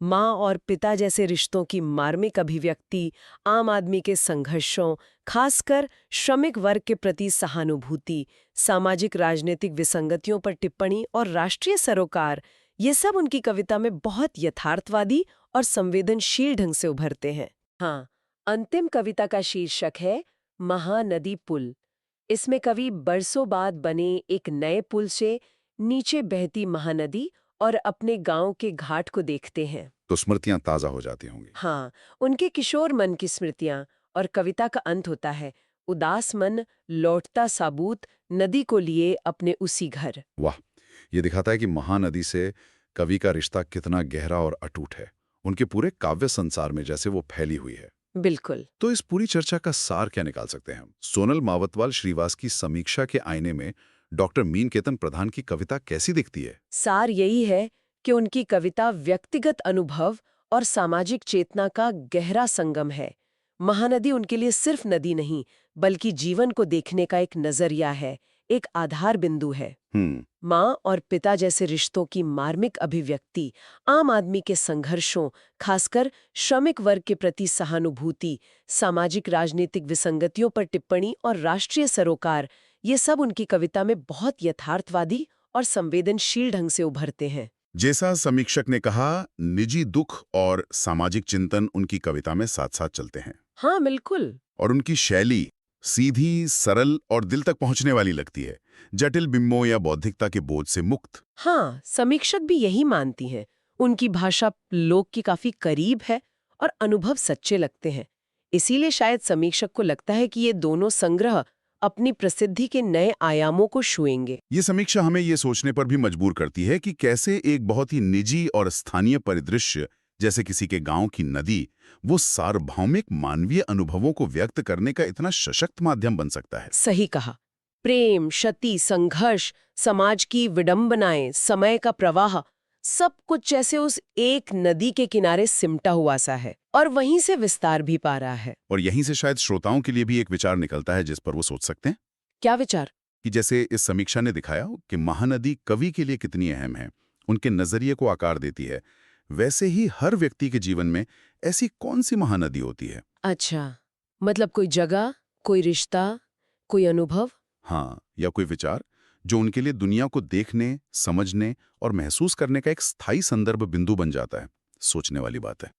माँ और पिता जैसे रिश्तों की मार्मिक अभिव्यक्ति, आम आदमी के संघर्षों, खासकर श्रमिक वर्ग के प्रति सहानुभूति, सामाजिक राजनीतिक विसंगतियों पर टिप्पणी और राष्ट्रीय सरोकार, ये सब उनकी कविता में बहुत यथार्थवादी और संवेदनशील ढंग से उभरते हैं। हाँ, अंतिम कविता का शीर्षक है महानदी पुल। इसमें कवि बरसों बाद बने एक नए पुल से नीचे बहती महानदी और अपने गांव के घाट को देखते हैं। तो स्मृतियां ताजा हो जाती होंगी। हाँ, उनके किशोर मन की स्मृतियां। और कविता का अंत होता है, उदास मन लौटता साबूत नदी को लिए अपने उसी घर। वाह, ये दिखाता है कि महानदी से कवि का रिश्ता कितना गहरा और अटूट है, उनके पूरे काव्य संसार में जैसे वो फैली हुई है। बिल्कुल। तो इस पूरी चर्चा का सार क्या निकाल सकते हैं हम? सोनल मावतवाल श्रीवास की समीक्षा के आईने में डॉक्टर मीनकेतन प्रधान की कविता कैसी दिखती है? सार यही है कि उनकी कविता व्यक्तिगत अनुभव और सामाजिक चेतना का गहरा संगम है। महानदी उनके लिए सिर्फ नदी नहीं, बल्कि जीवन को देखने का एक नजरिया है, एक आधार बिंदु है। माँ और पिता जैसे रिश्तों की मार्मिक अभिव्यक्ति, आम आदमी के संघर्षों, खासकर श्रमिक वर्ग के प्रति सहानुभूति, सामाजिक राजनीतिक विसंगतियों पर टिप्पणी और राष्ट्रीय सरोकार, ये सब उनकी कविता में बहुत यथार्थवादी और संवेदनशील ढंग से उभरते हैं। जैसा समीक्षक ने कहा, निजी दुख और सामाजिक चिंतन उनकी कविता में साथ साथ चलते हैं। हाँ, बिल्कुल। और उनकी शैली सीधी, सरल और दिल तक पहुंचने वाली लगती है, जटिल बिंबों या बौद्धिकता के बोझ से मुक्त। हाँ, समीक्षक भी यही मानती हैं। उनकी भाषा लोक की काफी करीब है और अनुभव सच्चे लगते हैं। इसीलिए शायद समीक्षक को लगता है कि ये दोनों संग्रह अपनी प्रसिद्धि के नए आयामों को छुएंगे। ये समीक्षा हमें ये सोचने पर भी मजबूर करती है कि कैसे एक बहुत ही निजी और स्थानीय परिदृश्य जैसे किसी के गांव की नदी, वो सार्वभौमिक मानवीय अनुभवों को व्यक्त करने का इतना सशक्त माध्यम बन सकता है। सही कहा। प्रेम, क्षति, संघर्ष, समाज की विडंबनाएं, समय का प्रवाह, सब कुछ जैसे उस एक नदी के किनारे सिमटा हुआ सा है और वहीं से विस्तार भी पा रहा है। और यहीं से शायद श्रोताओं के लिए भी एक विचार निकलता है जिस पर वो सोच सकते हैं। क्या विचार? कि जैसे इस समीक्षा ने दिखाया कि महानदी कवि के लिए कितनी अहम है, उनके नजरिए को आकार देती है, वैसे ही हर व्यक्ति के जीवन में ऐसी कौन सी महानदी होती है? अच्छा, मतलब कोई जगह, कोई रिश्ता, कोई अनुभव? हाँ, या कोई विचार जो उनके लिए दुनिया को देखने, समझने और महसूस करने का एक स्थायी संदर्भ बिंदु बन जाता है। सोचने वाली बात है।